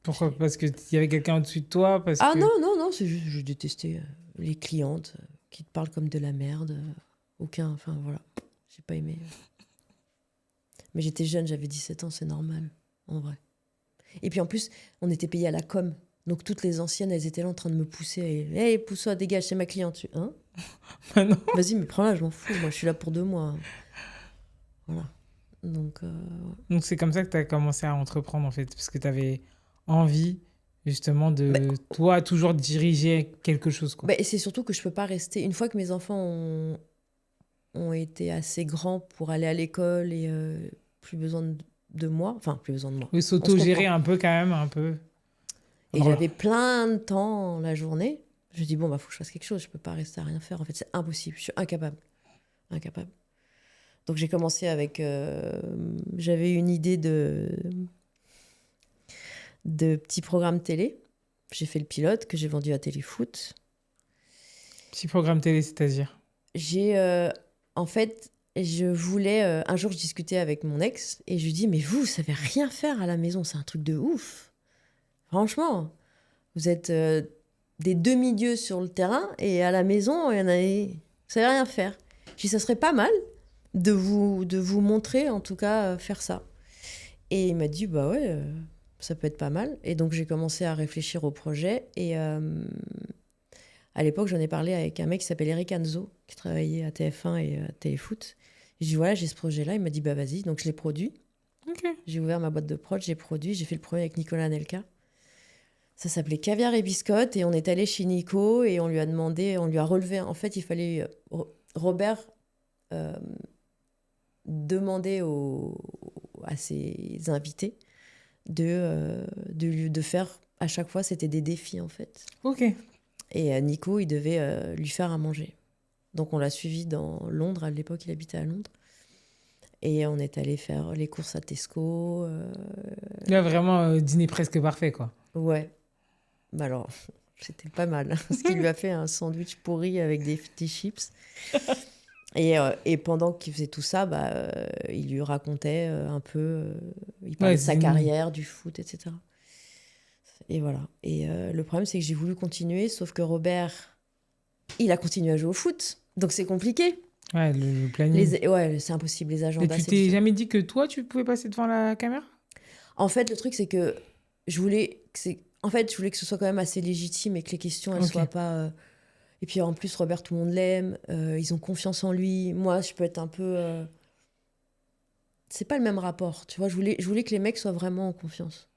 Pourquoi ? Parce qu'il y avait quelqu'un au-dessus de toi non, c'est juste je détestais les clientes qui te parlent comme de la merde. Enfin voilà, j'ai pas aimé. Mais j'étais jeune, j'avais 17 ans, c'est normal, en vrai. Et puis en plus, on était payé à la com. Donc toutes les anciennes, elles étaient là en train de me pousser. Hey, pousse-toi, dégage, c'est ma cliente. Hein ? Non. Vas-y, mais prends-la, je m'en fous. Moi, je suis là pour 2 mois. Voilà. Donc c'est comme ça que tu as commencé à entreprendre, en fait. Parce que tu avais envie, justement, de toi, toujours diriger quelque chose. Quoi. Et c'est surtout que je peux pas rester... Une fois que mes enfants ont été assez grands pour aller à l'école et plus besoin de moi. Enfin, plus besoin de moi. Oui, s'auto-gérer un peu quand même, un peu. Et j'avais plein de temps la journée. Je me dis, bon, faut que je fasse quelque chose. Je peux pas rester à rien faire. En fait, c'est impossible. Je suis incapable. Donc, j'ai commencé avec... j'avais une idée de petits programmes télé. J'ai fait le pilote que j'ai vendu à Téléfoot. Petit programme télé, c'est-à-dire ? En fait, je voulais... un jour, je discutais avec mon ex et je lui dis, mais vous savez rien faire à la maison. C'est un truc de ouf. Franchement, vous êtes des demi-dieux sur le terrain et à la maison, il y en a... Vous savez rien faire. J'ai dit, ça serait pas mal de vous montrer, en tout cas, faire ça. Et il m'a dit, bah ouais, ça peut être pas mal. Et donc, j'ai commencé à réfléchir au projet. Et à l'époque, j'en ai parlé avec un mec qui s'appelle Eric Anzo, qui travaillait à TF1 et à Téléfoot. J'ai dit, voilà, j'ai ce projet-là. Il m'a dit, bah vas-y. Donc, je l'ai produit. Ok. J'ai ouvert ma boîte de prod, j'ai produit. J'ai fait le premier avec Nicolas Anelka. Ça s'appelait Caviar et Biscotte. Et on est allé chez Nico et on lui a demandé, on lui a relevé. En fait, il fallait... Robert demander à ses invités de faire... À chaque fois, c'était des défis, en fait. Ok. Et Nico, il devait lui faire à manger. Donc, on l'a suivi dans Londres. À l'époque, il habitait à Londres. Et on est allé faire les courses à Tesco. Là, vraiment, dîner presque parfait, quoi. Ouais. Bah alors, c'était pas mal. Parce qu'il lui a fait un sandwich pourri avec des chips. Et pendant qu'il faisait tout ça, il lui racontait un peu... il parlait de sa carrière, du foot, etc. Et voilà. Et le problème, c'est que j'ai voulu continuer, sauf que Robert, il a continué à jouer au foot. Donc, c'est compliqué. Ouais, le planning. Ouais, c'est impossible, les agendas. Mais tu t'es jamais dit que toi, tu pouvais passer devant la caméra? En fait, le truc, c'est que je voulais que ce soit quand même assez légitime et que les questions, elles soient pas... Et puis, en plus, Robert, tout le monde l'aime. Ils ont confiance en lui. Moi, je peux être un peu... C'est pas le même rapport, tu vois. Je voulais que les mecs soient vraiment en confiance.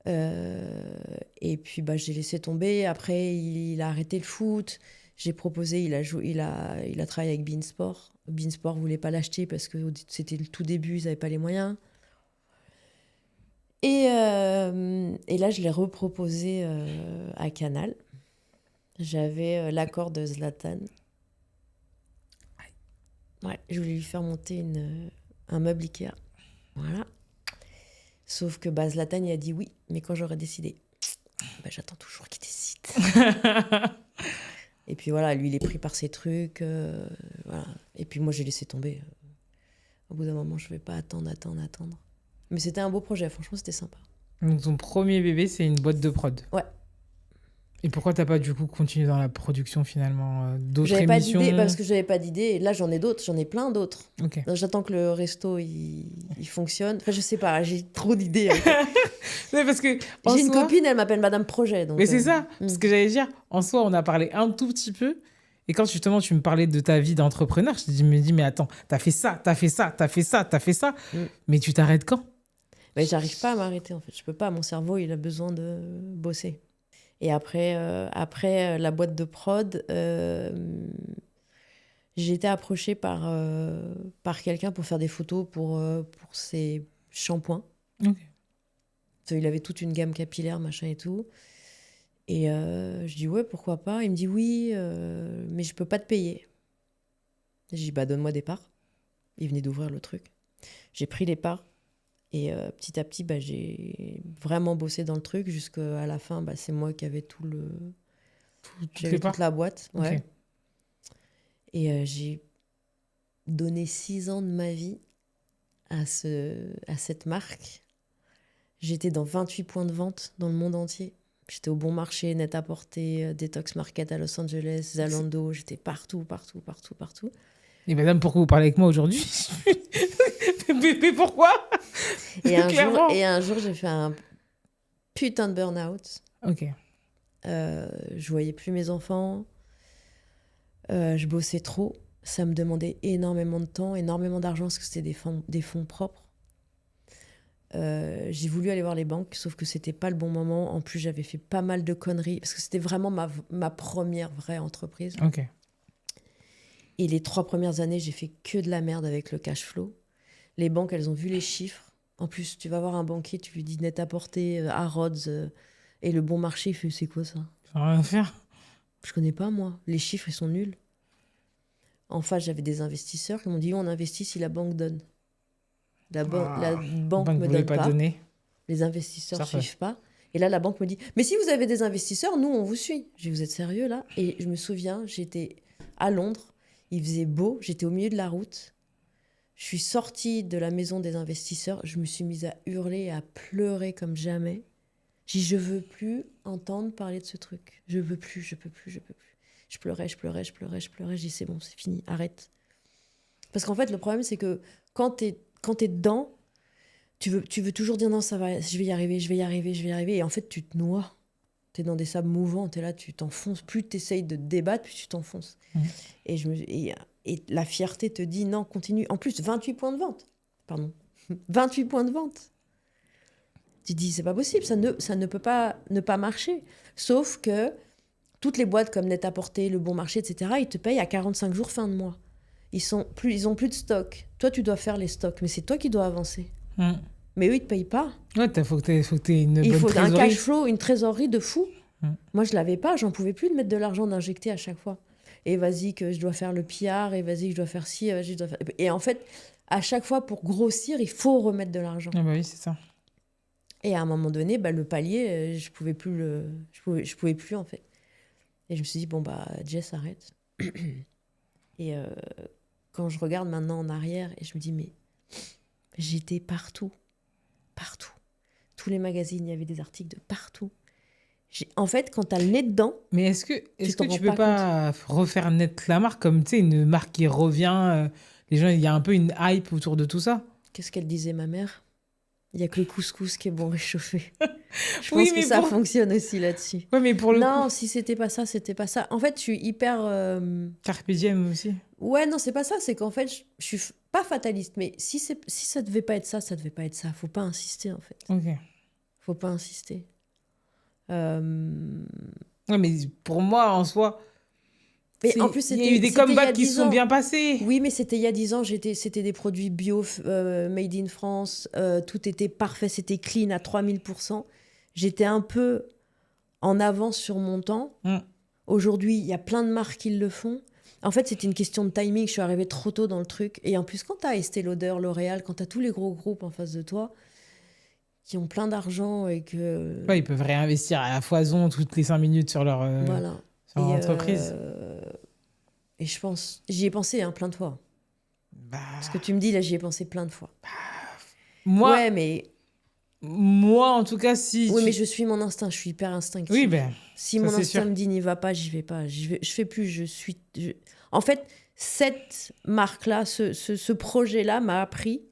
Et puis, j'ai laissé tomber. Après, il a arrêté le foot. J'ai proposé, il a travaillé avec Beansport. Beansport voulait pas l'acheter parce que c'était le tout début, ils n'avaient pas les moyens. Et là, je l'ai reproposé à Canal. J'avais l'accord de Zlatan. Ouais, je voulais lui faire monter un meuble Ikea. Voilà. Sauf que Zlatan, il a dit oui, mais quand j'aurai décidé. J'attends toujours qu'il décide. Et puis voilà, lui, il est pris par ses trucs. Voilà. Et puis moi, j'ai laissé tomber. Au bout d'un moment, je ne vais pas attendre. Mais c'était un beau projet, franchement, c'était sympa. Donc ton premier bébé, c'est une boîte de prod. Ouais. Et pourquoi t'as pas du coup continué dans la production finalement d'autres J'avais émissions? pas d'idée, parce que j'avais pas d'idée. Et là, j'en ai plein d'autres. Ok. Donc, j'attends que le resto il fonctionne. Enfin, je sais pas, j'ai trop d'idées. Ouais, parce que j'ai une copine, elle m'appelle Madame Projet. Donc, mais c'est ça, parce que j'allais dire, en soi, on a parlé un tout petit peu. Et quand justement tu me parlais de ta vie d'entrepreneur, me dis, mais attends, t'as fait ça. Mais tu t'arrêtes quand? Mais j'arrive pas à m'arrêter en fait. Je peux pas, mon cerveau, il a besoin de bosser. Et après la boîte de prod, j'ai été approchée par quelqu'un pour faire des photos pour ses shampoings. Ok. Il avait toute une gamme capillaire, machin et tout. Et je dis ouais, pourquoi pas. Il me dit oui, mais je peux pas te payer. J'ai dit donne-moi des parts. Il venait d'ouvrir le truc. J'ai pris les parts. Et petit à petit, j'ai vraiment bossé dans le truc. Jusqu'à la fin, c'est moi qui avais j'avais toute la boîte. Ouais. Okay. Et j'ai donné 6 ans de ma vie à cette marque. J'étais dans 28 points de vente dans le monde entier. J'étais au Bon Marché, Net-à-Porter, Detox Market à Los Angeles, Zalando. J'étais partout. Et madame, pourquoi vous parlez avec moi aujourd'hui? Mais pourquoi? Et un jour, j'ai fait un putain de burn-out. Ok. Je voyais plus mes enfants. Je bossais trop. Ça me demandait énormément de temps, énormément d'argent, parce que c'était des fonds propres. J'ai voulu aller voir les banques, sauf que c'était pas le bon moment. En plus, j'avais fait pas mal de conneries, parce que c'était vraiment ma première vraie entreprise. Ok. Et les 3 premières années, j'ai fait que de la merde avec le cash flow. Les banques, elles ont vu les chiffres. En plus, tu vas voir un banquier, tu lui dis Net-à-Porter, Harrods, et le Bon Marché, il fait c'est quoi ça? Ça n'a rien à faire. Je connais pas, moi. Les chiffres, ils sont nuls. En face, j'avais des investisseurs qui m'ont dit on investit si la banque donne. La banque me donne pas. Donner. Les investisseurs ne suivent pas. Et là, la banque me dit mais si vous avez des investisseurs, nous, on vous suit. Je dis vous êtes sérieux là? Et je me souviens, j'étais à Londres, il faisait beau, j'étais au milieu de la route. Je suis sortie de la maison des investisseurs, je me suis mise à hurler et à pleurer comme jamais. J'ai dit, je veux plus entendre parler de ce truc. Je veux plus, je peux plus, je peux plus. Je pleurais. Je dis, c'est bon, c'est fini, arrête. Parce qu'en fait, le problème, c'est que quand t'es dedans, tu veux toujours dire non, ça va, je vais y arriver. Et en fait, tu te noies. T'es dans des sables mouvants, t'es là, tu t'enfonces. Plus t'essayes de te débattre, plus tu t'enfonces. Et la fierté te dit non, continue. En plus, 28 points de vente. Pardon. 28 points de vente. Tu te dis, c'est pas possible, ça ne peut pas ne pas marcher. Sauf que toutes les boîtes comme Net-à-Porter, Le Bon Marché, etc., ils te payent à 45 jours fin de mois. Ils ont plus de stock. Toi, tu dois faire les stocks, mais c'est toi qui dois avancer. Mais eux, ils te payent pas. Ouais, faut que t'aies une bonne Il faut trésorerie. un cash flow, une trésorerie de fou. Moi, je l'avais pas, j'en pouvais plus de mettre de l'argent, d'injecter à chaque fois. Et vas-y que je dois faire le PR, et vas-y que je dois faire ci, et vas-y je dois faire... Et en fait, à chaque fois, pour grossir, il faut remettre de l'argent. Ah bah oui, c'est ça. Et à un moment donné, le palier, je pouvais plus en fait. Et je me suis dit, bon, Jess, arrête. Et quand je regarde maintenant en arrière, et je me dis, mais j'étais partout. Partout. Tous les magazines, il y avait des articles de partout. En fait, quand t'as le nez dedans... Mais est-ce que tu peux pas refaire naître la marque comme, tu sais, une marque qui revient, les gens, il y a un peu une hype autour de tout ça. Qu'est-ce qu'elle disait, ma mère ? Il n'y a que le couscous qui est bon réchauffé. Je Oui, pense que ça fonctionne aussi là-dessus. Ouais, mais pour le non, coup... si c'était pas ça, c'était pas ça. En fait, je suis hyper... Carpe diem aussi. Ouais, non, c'est pas ça. C'est qu'en fait, je suis pas fataliste. Mais si ça devait pas être ça, ça devait pas être ça. Faut pas insister, en fait. Ok. Faut pas insister. Ouais, mais pour moi, en soi... Mais en plus, il y a eu des comebacks qui se sont bien passés. Oui, mais c'était il y a 10 ans. C'était des produits bio, made in France. Tout était parfait, c'était clean à 3000%. J'étais un peu en avance sur mon temps. Aujourd'hui, il y a plein de marques qui le font. En fait, c'était une question de timing. Je suis arrivée trop tôt dans le truc. Et en plus, quand tu as Estée Lauder, L'Oréal, quand tu as tous les gros groupes en face de toi qui ont plein d'argent et que... Ouais, ils peuvent réinvestir à la foison toutes les 5 minutes sur leur, voilà. sur leur entreprise. Et je pense... J'y ai pensé plein de fois. Ce que tu me dis, là, j'y ai pensé plein de fois. Moi, ouais, mais... Moi, en tout cas, si... Oui, mais je suis mon instinct. Je suis hyper instinctive. Oui, ben... Si mon instinct me dit n'y va pas, j'y vais pas. Je fais plus. En fait, cette marque-là, ce projet-là m'a appris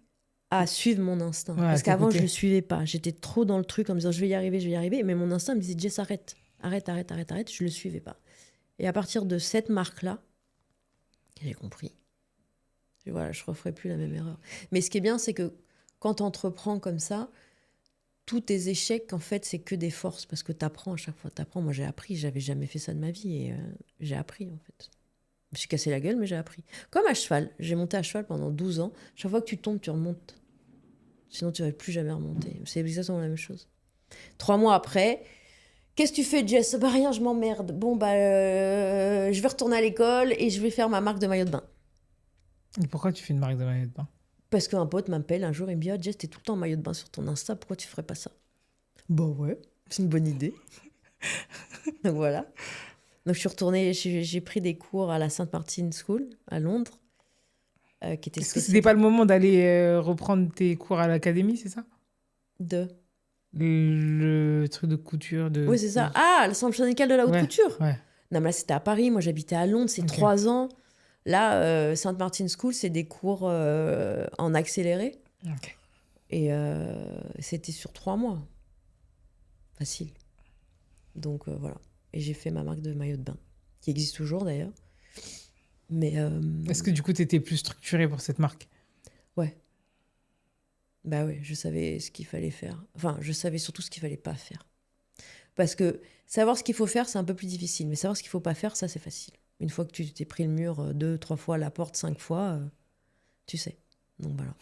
à suivre mon instinct. Ouais, parce qu'avant, je le suivais pas. J'étais trop dans le truc en me disant je vais y arriver. Mais mon instinct me disait Jess, arrête. Je le suivais pas. Et à partir de cette marque-là, j'ai compris. Et voilà, je referai plus la même erreur. Mais ce qui est bien, c'est que quand tu entreprends comme ça, tous tes échecs, en fait, c'est que des forces parce que tu apprends à chaque fois. Moi, j'ai appris. J'avais jamais fait ça de ma vie et j'ai appris, en fait. Je me suis cassé la gueule, mais j'ai appris. Comme à cheval. J'ai monté à cheval pendant 12 ans. Chaque fois que tu tombes, tu remontes. Sinon, tu ne vas plus jamais remonter. C'est exactement la même chose. 3 mois après, qu'est-ce que tu fais, Jess ? Rien, je m'emmerde. Bon, je vais retourner à l'école et je vais faire ma marque de maillot de bain. Et pourquoi tu fais une marque de maillot de bain ? Parce qu'un pote m'appelle un jour et me dit « Jess, t'es tout le temps en maillot de bain sur ton Insta, pourquoi tu ferais pas ça ?» Bah ouais, c'est une bonne idée. Donc voilà. Donc je suis retournée, j'ai pris des cours à la St. Martin's School à Londres. Qui était Est-ce que c'était pas le moment d'aller reprendre tes cours à l'académie, c'est ça ? Le truc de couture de... Oui, c'est ça. Ah, le centre syndical de la haute couture. Ouais. Non, mais là, c'était à Paris. Moi, j'habitais à Londres. C'est 3 ans. Là, St. Martin's School, c'est des cours en accéléré. Okay. Et c'était sur 3 mois. Facile. Donc, voilà. Et j'ai fait ma marque de maillot de bain, qui existe toujours, d'ailleurs. Mais... Est-ce que, du coup, tu étais plus structurée pour cette marque ? Ouais. Bah oui, je savais ce qu'il fallait faire. Enfin, je savais surtout ce qu'il fallait pas faire. Parce que savoir ce qu'il faut faire, c'est un peu plus difficile. Mais savoir ce qu'il faut pas faire, ça, c'est facile. Une fois que tu t'es pris le mur 2, 3 fois, la porte 5 fois, tu sais. Donc voilà.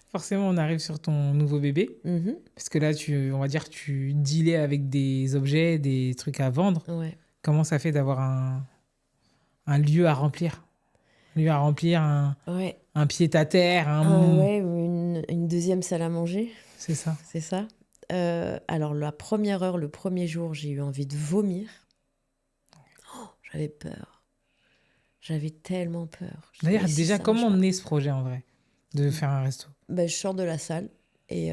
Forcément, on arrive sur ton nouveau bébé. Mm-hmm. Parce que là, on va dire, tu dealais avec des objets, des trucs à vendre. Ouais. Comment ça fait d'avoir un lieu à remplir ? Un pied-à-terre, ouais, une deuxième salle à manger. C'est ça. C'est ça. Alors, la première heure, le premier jour, j'ai eu envie de vomir. Oh, j'avais peur. J'avais tellement peur. D'ailleurs, déjà, comment naît ce projet, en vrai, de faire un resto ? Je sors de la salle et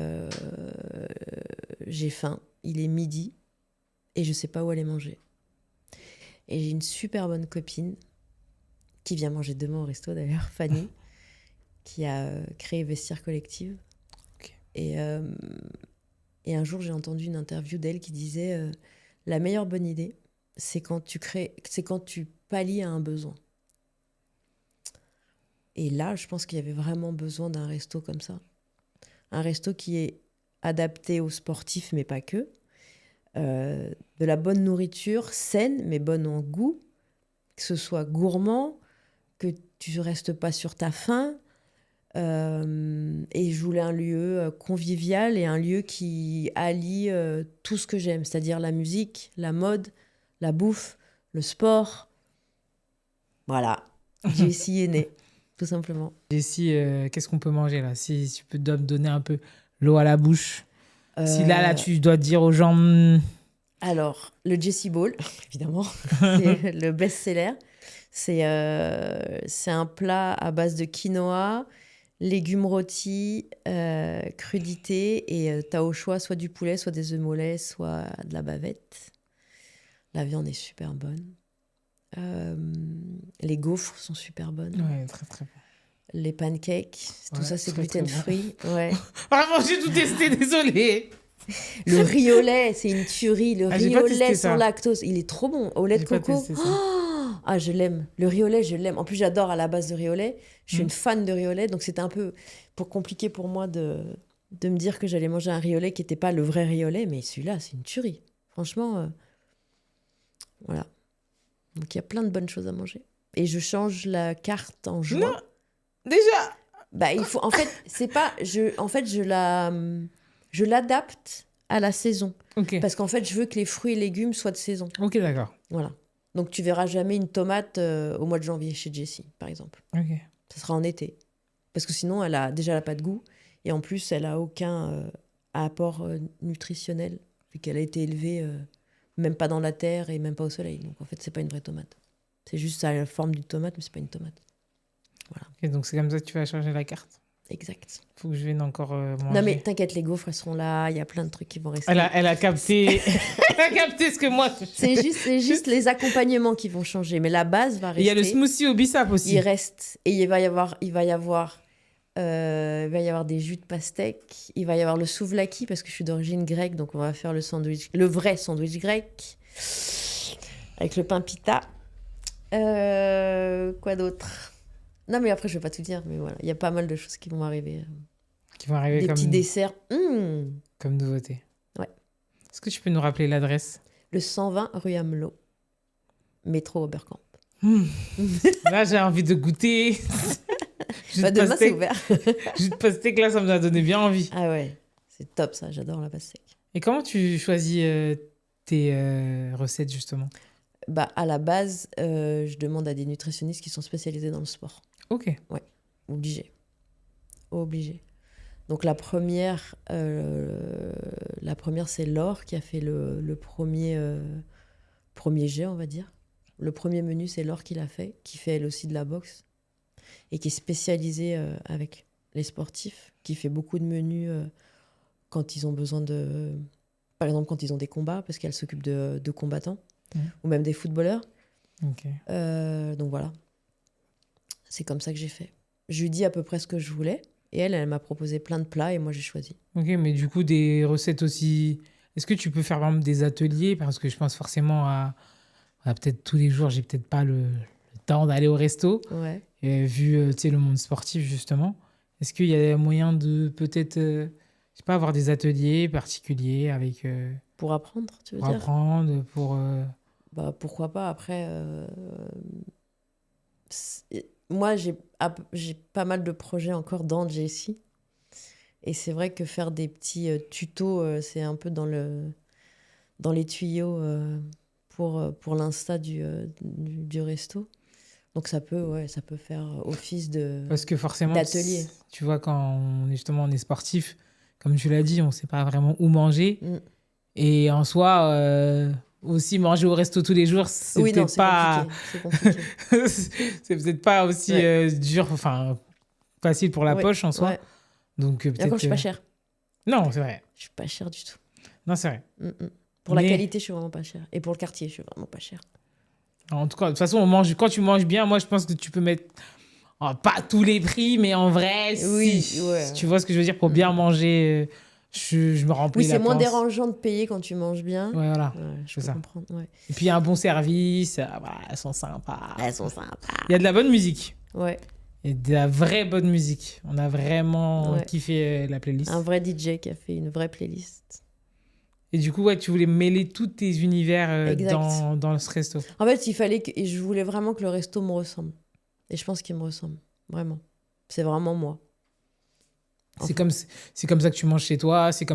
j'ai faim, il est midi et je sais pas où aller manger. Et j'ai une super bonne copine qui vient manger demain au resto d'ailleurs, Fanny, qui a créé Vestiaire Collective. Ok. Et un jour, j'ai entendu une interview d'elle qui disait la meilleure bonne idée, c'est quand tu pallies à un besoin. Et là, je pense qu'il y avait vraiment besoin d'un resto comme ça. Un resto qui est adapté aux sportifs, mais pas que. De la bonne nourriture, saine, mais bonne en goût. Que ce soit gourmand, que tu ne restes pas sur ta faim. Et je voulais un lieu convivial et un lieu qui allie tout ce que j'aime, c'est-à-dire la musique, la mode, la bouffe, le sport. Voilà, Jessie est née, tout simplement. Jessie, qu'est-ce qu'on peut manger là? Si tu peux me donner un peu l'eau à la bouche. Si là, tu dois dire aux gens... Alors, le Jessie Ball, évidemment, c'est le best-seller. C'est un plat à base de quinoa, légumes rôtis, crudités, et t'as au choix soit du poulet, soit des œufs mollets, soit de la bavette. La viande est super bonne. Les gaufres sont super bonnes. Ouais, très très bon. Les pancakes, tout ça c'est gluten-free. Bon. Ouais. Vraiment, j'ai tout testé, désolée. Le riz au lait, c'est une tuerie. Le riz au lait sans lactose, il est trop bon. Au lait de coco. Ah, je l'aime. Le riz au lait, je l'aime. En plus, j'adore à la base de riz au lait. Je suis une fan de riz au lait, donc c'était un peu compliqué pour moi de me dire que j'allais manger un riz au lait qui n'était pas le vrai riz au lait, mais celui-là, c'est une tuerie. Franchement, voilà. Donc il y a plein de bonnes choses à manger. Et je change la carte en juin. Non, déjà. Bah, il faut. En fait, c'est pas. Je l'adapte à la saison. Ok. Parce qu'en fait, je veux que les fruits et légumes soient de saison. Ok, d'accord. Voilà. Donc, tu verras jamais une tomate au mois de janvier chez Jessie, par exemple. Ok. Ça sera en été. Parce que sinon, elle a pas de goût. Et en plus, elle a aucun apport nutritionnel, vu qu'elle a été élevée même pas dans la terre et même pas au soleil. Donc, en fait, c'est pas une vraie tomate. C'est juste ça a la forme d'une tomate, mais c'est pas une tomate. Voilà. Ok, donc c'est comme ça que tu vas changer la carte. Exact. Faut que je vienne encore manger. Non, mais t'inquiète, les gaufres, elles seront là. Il y a plein de trucs qui vont rester. Elle a capté... elle a capté ce que moi... C'est juste les accompagnements qui vont changer. Mais la base va rester. Il y a le smoothie au bissap aussi. Il reste. Et il va y avoir des jus de pastèque. Il va y avoir le souvlaki, parce que je suis d'origine grecque. Donc, on va faire le vrai sandwich grec. Avec le pain pita. Quoi d'autre? Non, mais après, je vais pas tout dire. Mais voilà, il y a pas mal de choses qui vont arriver. Qui vont arriver des comme... petits desserts. Comme nouveauté. Ouais. Est-ce que tu peux nous rappeler l'adresse? Le 120 rue Amelot. Métro Oberkamp. Là, j'ai envie de goûter. Demain, c'est ouvert. Jus de pastèque, là, ça me a donné bien envie. Ah ouais, c'est top ça. J'adore la pastèque. Et comment tu choisis tes recettes, justement? Bah, à la base, je demande à des nutritionnistes qui sont spécialisés dans le sport. Ok. Ouais, obligé. Donc la première c'est Laure qui a fait le premier jet, on va dire. Le premier menu, c'est Laure qui l'a fait, qui fait elle aussi de la boxe et qui est spécialisée avec les sportifs, qui fait beaucoup de menus quand ils ont besoin de... Par exemple, quand ils ont des combats, parce qu'elle s'occupe de combattants, ou même des footballeurs. Ok. Donc voilà. C'est comme ça que j'ai fait. Je lui dis à peu près ce que je voulais. Et elle m'a proposé plein de plats et moi, j'ai choisi. Ok, mais du coup, des recettes aussi... Est-ce que tu peux faire, par exemple, des ateliers? Parce que je pense forcément à peut-être tous les jours, j'ai peut-être pas le temps d'aller au resto. Ouais. Et vu, tu sais, le monde sportif, justement. Est-ce qu'il y a moyen de peut-être, je sais pas, avoir des ateliers particuliers avec... Pour apprendre, tu veux pour dire? Apprendre, pour... Bah, pourquoi pas. Après, moi, j'ai pas mal de projets encore dans Jessie. Et c'est vrai que faire des petits tutos, c'est un peu dans les tuyaux pour l'insta du resto. Donc ça peut faire office Parce que forcément, d'atelier. Tu vois, quand on est sportif, comme tu l'as dit, on ne sait pas vraiment où manger. Et en soi, aussi manger au resto tous les jours, c'est peut-être pas... C'est compliqué. c'est peut-être pas aussi dur, enfin, facile pour la poche en soi. Ouais. Donc, Et encore, je suis pas chère. Non, c'est vrai. Je suis pas chère du tout. Non, c'est vrai. Pour la Mais- qualité, je suis vraiment pas chère. Et pour le quartier, je suis vraiment pas chère. En tout cas, de toute façon, quand tu manges bien, moi, je pense que tu peux mettre pas tous les prix, mais en vrai, Oui, si. ouais. Tu vois ce que je veux dire? Pour bien manger, je me remplis Oui, la c'est moins panse. dérangeant de payer quand tu manges bien. Ouais, voilà. Ouais, je C'est peux ça. comprendre. Ouais. Et puis, il y a un bon service. Voilà, elles sont sympas. Elles sont sympas. Il y a de la bonne musique. Ouais. Et de la vraie bonne musique. On a vraiment Ouais. kiffé la playlist. Un vrai DJ qui a fait une vraie playlist. Et du coup, ouais, tu voulais mêler tous tes univers Exact. dans ce resto. En fait, il fallait que... Et je voulais vraiment que le resto me ressemble. Et je pense qu'il me ressemble. Vraiment. C'est vraiment moi. C'est comme ça que tu manges chez toi, c'est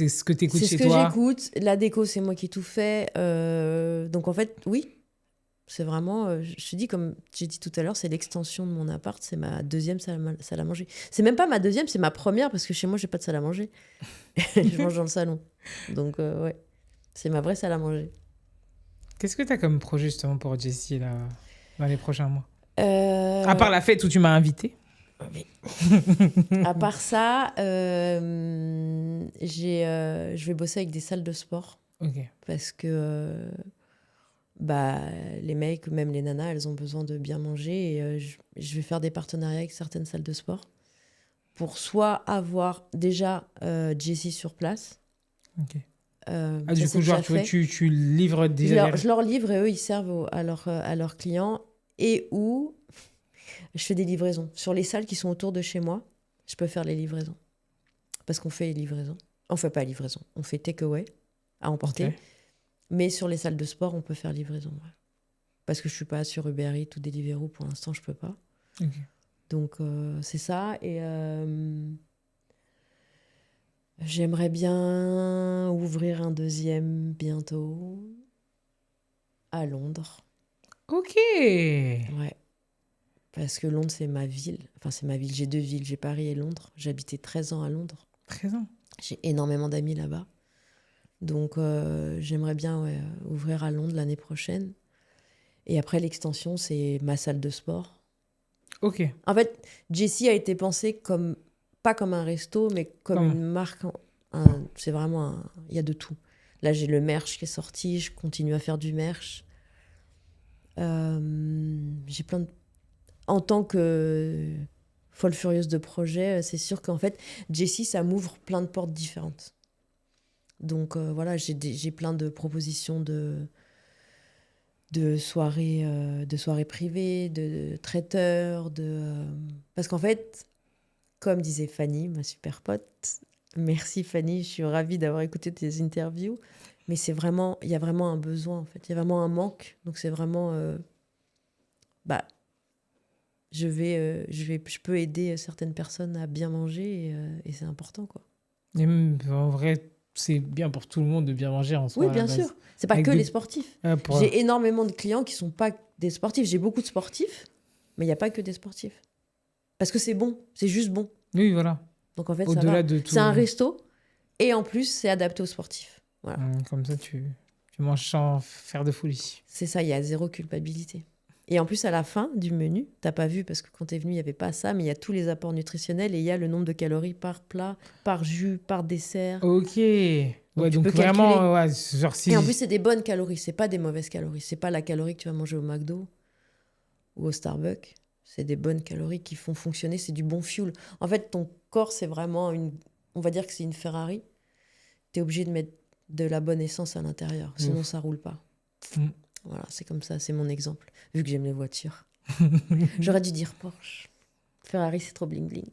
ce que tu écoutes C'est chez ce que toi. j'écoute. La déco, c'est moi qui ai tout fait. Donc en fait, oui. C'est vraiment, je te dis, comme j'ai dit tout à l'heure, c'est l'extension de mon appart. C'est ma deuxième salle à manger. C'est même pas ma deuxième, c'est ma première parce que chez moi, j'ai pas de salle à manger. Je mange dans le salon. Donc ouais, c'est ma vraie salle à manger. Qu'est-ce que tu as comme projet justement pour Jessie là, dans les prochains mois? Euh, À part la fête où tu m'as invité. oui. À part ça, je vais bosser avec des salles de sport Ok. parce que bah, les mecs, même les nanas, elles ont besoin de bien manger et je vais faire des partenariats avec certaines salles de sport pour soit avoir déjà Jessie sur place. Ok. Ça, Du c'est coup, genre, déjà fait. tu livres déjà. Je leur livre et eux, ils servent à leurs clients et où je fais des livraisons. Sur les salles qui sont autour de chez moi, je peux faire les livraisons. Parce qu'on fait les livraisons. On fait pas livraison, on fait takeaway à emporter. Ok. Mais sur les salles de sport, on peut faire livraison. Ouais. Parce que je suis pas sur Uber Eats ou Deliveroo, pour l'instant, je peux pas. Ok. Donc, c'est ça. Et j'aimerais bien ouvrir un deuxième bientôt à Londres. Ok. Ouais. Parce que Londres, c'est ma ville. Enfin, c'est ma ville. J'ai 2 villes. J'ai Paris et Londres. J'ai habité 13 ans à Londres. 13 ans. J'ai énormément d'amis là-bas. Donc, j'aimerais bien ouvrir à Londres l'année prochaine. Et après, l'extension, c'est ma salle de sport. Ok. En fait, Jessie a été pensée comme, pas comme un resto, mais comme une marque. C'est vraiment il y a de tout. Là, j'ai le merch qui est sorti. Je continue à faire du merch. J'ai plein de... En tant que folle furieuse de projet, c'est sûr qu'en fait, Jessie, ça m'ouvre plein de portes différentes. Donc voilà, j'ai plein de propositions de soirées privées, de traiteurs, parce qu'en fait, comme disait Fanny, ma super pote, merci Fanny, je suis ravie d'avoir écouté tes interviews, mais il y a vraiment un besoin en fait, il y a vraiment un manque, donc c'est vraiment, je peux aider certaines personnes à bien manger et c'est important quoi. Et en vrai, c'est bien pour tout le monde de bien manger en soi. Oui, à la bien base. sûr. C'est pas Avec que des- les sportifs. pour- J'ai énormément de clients qui sont pas des sportifs. J'ai beaucoup de sportifs, mais il n'y a pas que des sportifs. Parce que c'est bon, c'est juste bon. Oui, voilà. Donc en fait, ça Au-delà va. de tout. C'est un resto et en plus, c'est adapté aux sportifs. Voilà. Comme ça, tu manges sans faire de folie. C'est ça, il y a zéro culpabilité. Et en plus, à la fin du menu, t'as pas vu parce que quand t'es venu, il n'y avait pas ça, mais il y a tous les apports nutritionnels et il y a le nombre de calories par plat, par jus, par dessert. Ok. Ouais, tu donc peux vraiment, ouais, genre si. Et en plus, c'est des bonnes calories, c'est pas des mauvaises calories. C'est pas la calorie que tu vas manger au McDo ou au Starbucks. C'est des bonnes calories qui font fonctionner, c'est du bon fuel. En fait, ton corps, c'est vraiment on va dire que c'est une Ferrari. T'es obligé de mettre de la bonne essence à l'intérieur, sinon ça roule pas. Voilà, c'est comme ça, c'est mon exemple, vu que j'aime les voitures. J'aurais dû dire Porsche. Ferrari, c'est trop bling bling.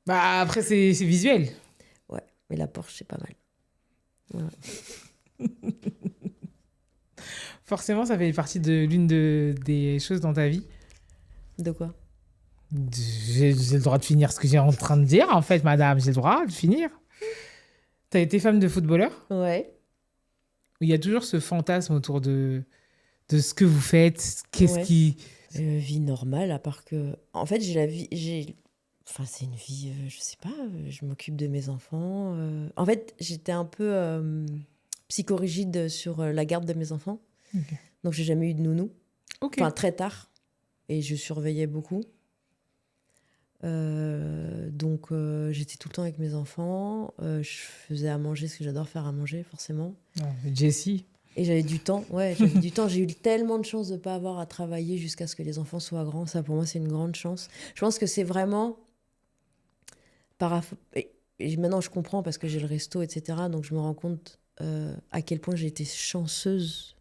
Bah après, c'est visuel. Ouais, mais la Porsche, c'est pas mal. Voilà. Forcément, ça fait partie de l'une des choses dans ta vie. De quoi? J'ai le droit de finir ce que j'ai en train de dire, en fait, madame. J'ai le droit de finir. T'as été femme de footballeur? Ouais. Il y a toujours ce fantasme autour de ce que vous faites. Qu'est-ce Ouais. qui... Vie normale, à part que... En fait, Enfin, c'est une vie, je sais pas, je m'occupe de mes enfants. En fait, j'étais un peu psychorigide sur la garde de mes enfants. Ok. Donc, j'ai jamais eu de nounou. Ok. Enfin, très tard. Et je surveillais beaucoup. Donc, j'étais tout le temps avec mes enfants. Je faisais à manger, parce que j'adore faire à manger, forcément. Jessie. Et j'avais du temps. Ouais, j'avais du temps. J'ai eu tellement de chance de ne pas avoir à travailler jusqu'à ce que les enfants soient grands. Ça, pour moi, c'est une grande chance. Je pense que c'est vraiment... Et maintenant, je comprends parce que j'ai le resto, etc. Donc, je me rends compte à quel point j'ai été chanceuse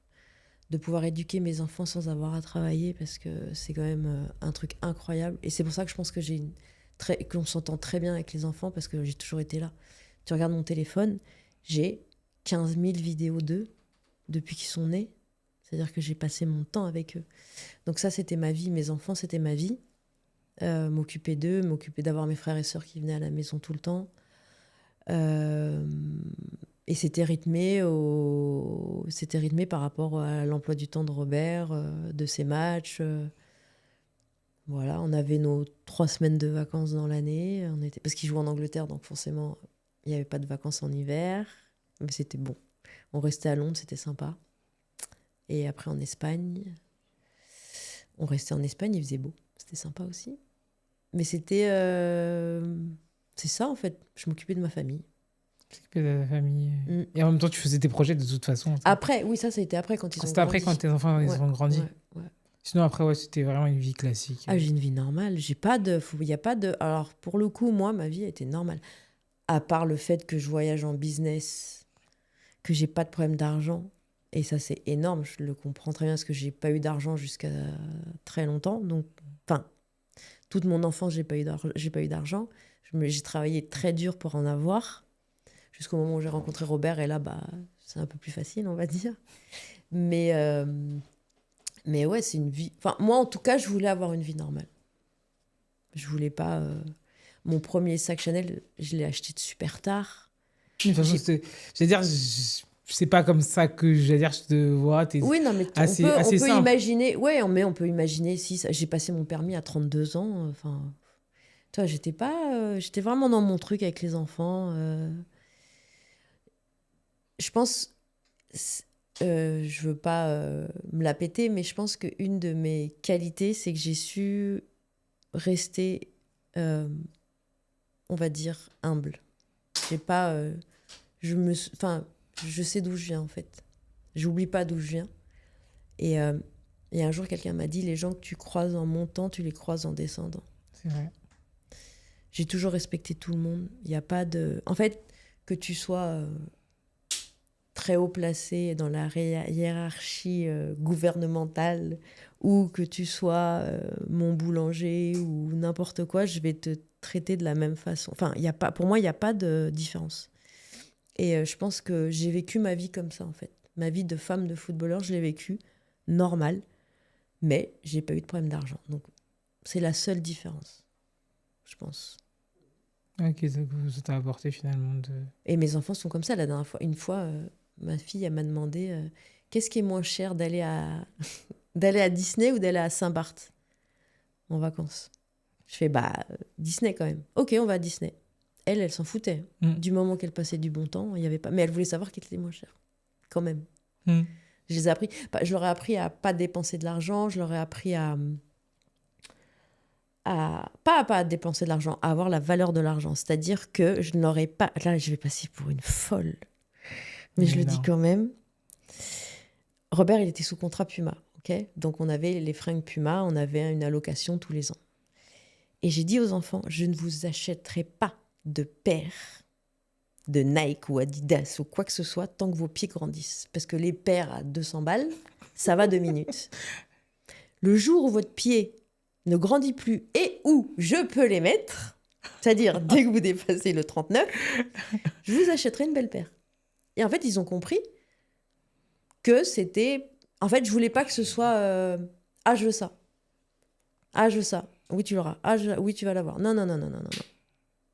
de pouvoir éduquer mes enfants sans avoir à travailler, parce que c'est quand même un truc incroyable. Et c'est pour ça que je pense que qu'on s'entend très bien avec les enfants, parce que j'ai toujours été là. Tu regardes mon téléphone, j'ai 15 000 vidéos d'eux depuis qu'ils sont nés. C'est-à-dire que j'ai passé mon temps avec eux. Donc ça, c'était ma vie. Mes enfants, c'était ma vie. M'occuper d'eux, m'occuper d'avoir mes frères et sœurs qui venaient à la maison tout le temps. Et c'était rythmé par rapport à l'emploi du temps de Robert, de ses matchs. Voilà, on avait nos 3 semaines de vacances dans l'année. Parce qu'il joue en Angleterre, donc forcément, il n'y avait pas de vacances en hiver. Mais c'était bon. On restait à Londres, c'était sympa. Et après en Espagne. On restait en Espagne, il faisait beau. C'était sympa aussi. Mais c'était... C'est ça, en fait. Je m'occupais de ma famille. T'occupais de ta famille. Et en même temps, tu faisais tes projets de toute façon. Après, oui, ça a été après quand ils ont grandi. C'était après quand tes enfants ils ont grandi. Ouais. Sinon, après, ouais, c'était vraiment une vie classique. Ah, j'ai une vie normale. Il n'y a pas de... Alors, pour le coup, moi, ma vie a été normale. À part le fait que je voyage en business, que j'ai pas de problème d'argent. Et ça, c'est énorme. Je le comprends très bien, parce que j'ai pas eu d'argent jusqu'à très longtemps. Donc, enfin, toute mon enfance, j'ai pas eu d'argent. J'ai travaillé très dur pour en avoir, jusqu'au moment où j'ai rencontré Robert. Et là, c'est un peu plus facile, on va dire. Mais ouais, c'est une vie... Enfin, moi, en tout cas, je voulais avoir une vie normale. Je voulais pas... Mon premier sac Chanel, je l'ai acheté de super tard. De toute façon, c'est pas comme ça que je te vois. Oui, non, mais assez on peut simple. imaginer... Ouais, mais on peut imaginer si... J'ai passé mon permis à 32 ans. Enfin, tu vois, j'étais vraiment dans mon truc avec les enfants. Je pense... je veux pas me la péter, mais je pense qu'une de mes qualités, c'est que j'ai su rester, on va dire, humble. J'ai pas... je sais d'où je viens, en fait. J'oublie pas d'où je viens. Et un jour, quelqu'un m'a dit, les gens que tu croises en montant, tu les croises en descendant. C'est vrai. J'ai toujours respecté tout le monde. Il n'y a pas de... En fait, que tu sois... très haut placé dans la hiérarchie gouvernementale, ou que tu sois mon boulanger ou n'importe quoi, je vais te traiter de la même façon. Enfin, pour moi, il n'y a pas de différence. Et je pense que j'ai vécu ma vie comme ça, en fait. Ma vie de femme de footballeur, je l'ai vécue normale, mais j'ai pas eu de problème d'argent. Donc, c'est la seule différence, je pense. Ok, ça t'a apporté finalement de... Et mes enfants sont comme ça. La dernière fois, une fois... ma fille, elle m'a demandé qu'est-ce qui est moins cher, d'aller à Disney ou d'aller à Saint-Barth en vacances. Je fais Disney quand même. Ok, on va à Disney. Elle s'en foutait. Du moment qu'elle passait du bon temps, il y avait pas. Mais elle voulait savoir qui était moins cher, quand même. Je les ai appris. Je leur ai appris à pas dépenser de l'argent. Je leur ai appris à pas dépenser de l'argent, à avoir la valeur de l'argent. C'est-à-dire que je n'aurais pas... Là, je vais passer pour une folle. Mais je le dis quand même. Robert, il était sous contrat Puma, ok ? Donc, on avait les fringues Puma, on avait une allocation tous les ans. Et j'ai dit aux enfants, je ne vous achèterai pas de paires de Nike ou Adidas ou quoi que ce soit tant que vos pieds grandissent. Parce que les paires à 200 balles, ça va 2 minutes. Le jour où votre pied ne grandit plus et où je peux les mettre, c'est-à-dire dès que vous dépassez le 39, je vous achèterai une belle paire. Et en fait, ils ont compris que c'était... En fait, je voulais pas que ce soit... Ah, je veux ça. Ah, je veux ça. Oui, tu l'auras. Ah, oui, tu vas l'avoir. Non.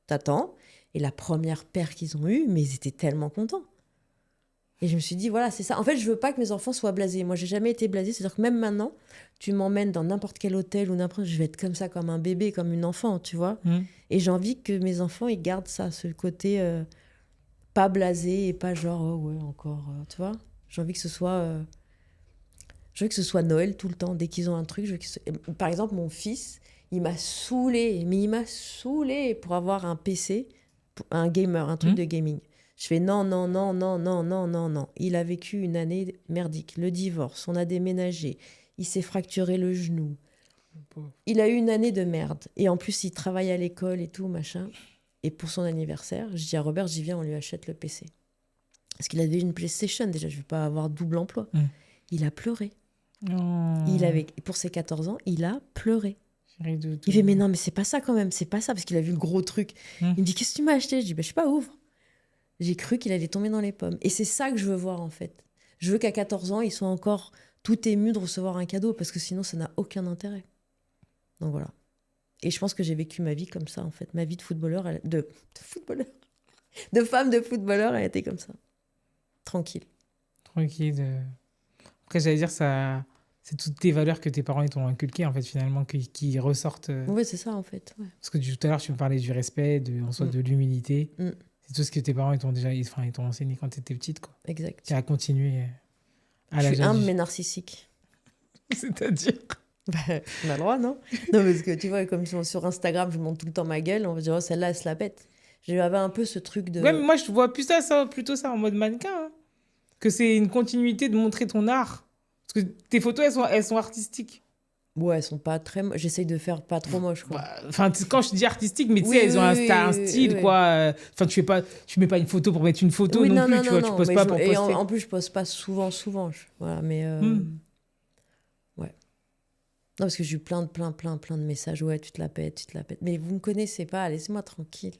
T'attends. Et la première paire qu'ils ont eue, mais ils étaient tellement contents. Et je me suis dit, voilà, c'est ça. En fait, je veux pas que mes enfants soient blasés. Moi, j'ai jamais été blasée. C'est-à-dire que même maintenant, tu m'emmènes dans n'importe quel hôtel ou n'importe... Je vais être comme ça, comme un bébé, comme une enfant, tu vois. Et j'ai envie que mes enfants, ils gardent ça, ce côté... pas blasé et pas genre oh ouais encore tu vois, j'ai envie que ce soit Noël tout le temps. Dès qu'ils ont un truc, par exemple mon fils, il m'a saoulé, mais il m'a saoulé pour avoir un PC, un gamer, un truc de gaming. Je fais non, non, non, non, non, non, non, non. Il a vécu une année merdique, le divorce, on a déménagé, il s'est fracturé le genou. Il a eu une année de merde. Et en plus, il travaille à l'école et tout, machin. Et pour son anniversaire, je dis à Robert, j'y viens, on lui achète le PC. Parce qu'il avait une PlayStation, déjà, je ne vais pas avoir double emploi. Il a pleuré. Pour ses 14 ans, il a pleuré. Il fait, mais non, mais c'est pas ça quand même, c'est pas ça, parce qu'il a vu le gros truc. Il me dit, qu'est-ce que tu m'as acheté? Je dis, je sais pas, ouvre. J'ai cru qu'il allait tomber dans les pommes. Et c'est ça que je veux voir, en fait. Je veux qu'à 14 ans, il soit encore tout ému de recevoir un cadeau, parce que sinon, ça n'a aucun intérêt. Donc voilà. Et je pense que j'ai vécu ma vie comme ça, en fait. Ma vie de footballeur, de footballeur, de femme de footballeur, elle a été comme ça. Tranquille. Après, j'allais dire, ça, c'est toutes tes valeurs que tes parents ils t'ont inculquées, en fait, finalement, qui ressortent. Oui, c'est ça, en fait. Ouais. Parce que tout à l'heure, tu me parlais du respect, de l'humilité. C'est tout ce que tes parents ils t'ont enseigné quand tu étais petite, quoi. Exact. Tu as continué à Je l'âge suis humble mais narcissique. C'est-à-dire on a le droit, non? Non, parce que tu vois, comme sur Instagram, je montre tout le temps ma gueule, on va dire, oh, celle-là, elle se la pète. J'avais un peu ce truc de... Ouais, mais moi, je vois plutôt ça en mode mannequin. Hein. Que c'est une continuité de montrer ton art. Parce que tes photos, elles sont artistiques. Ouais, elles sont pas très... J'essaye de faire pas trop moche, quoi. Enfin, quand je dis artistique, mais tu sais, elles ont un style, quoi. Enfin, tu mets pas une photo pour mettre une photo non plus, tu vois. Tu poses pas pour poster. En plus, je pose pas souvent. Voilà, mais... Ouais. Non, parce que j'ai eu plein de messages. Ouais, tu te la pètes. Mais vous me connaissez pas, laissez-moi tranquille.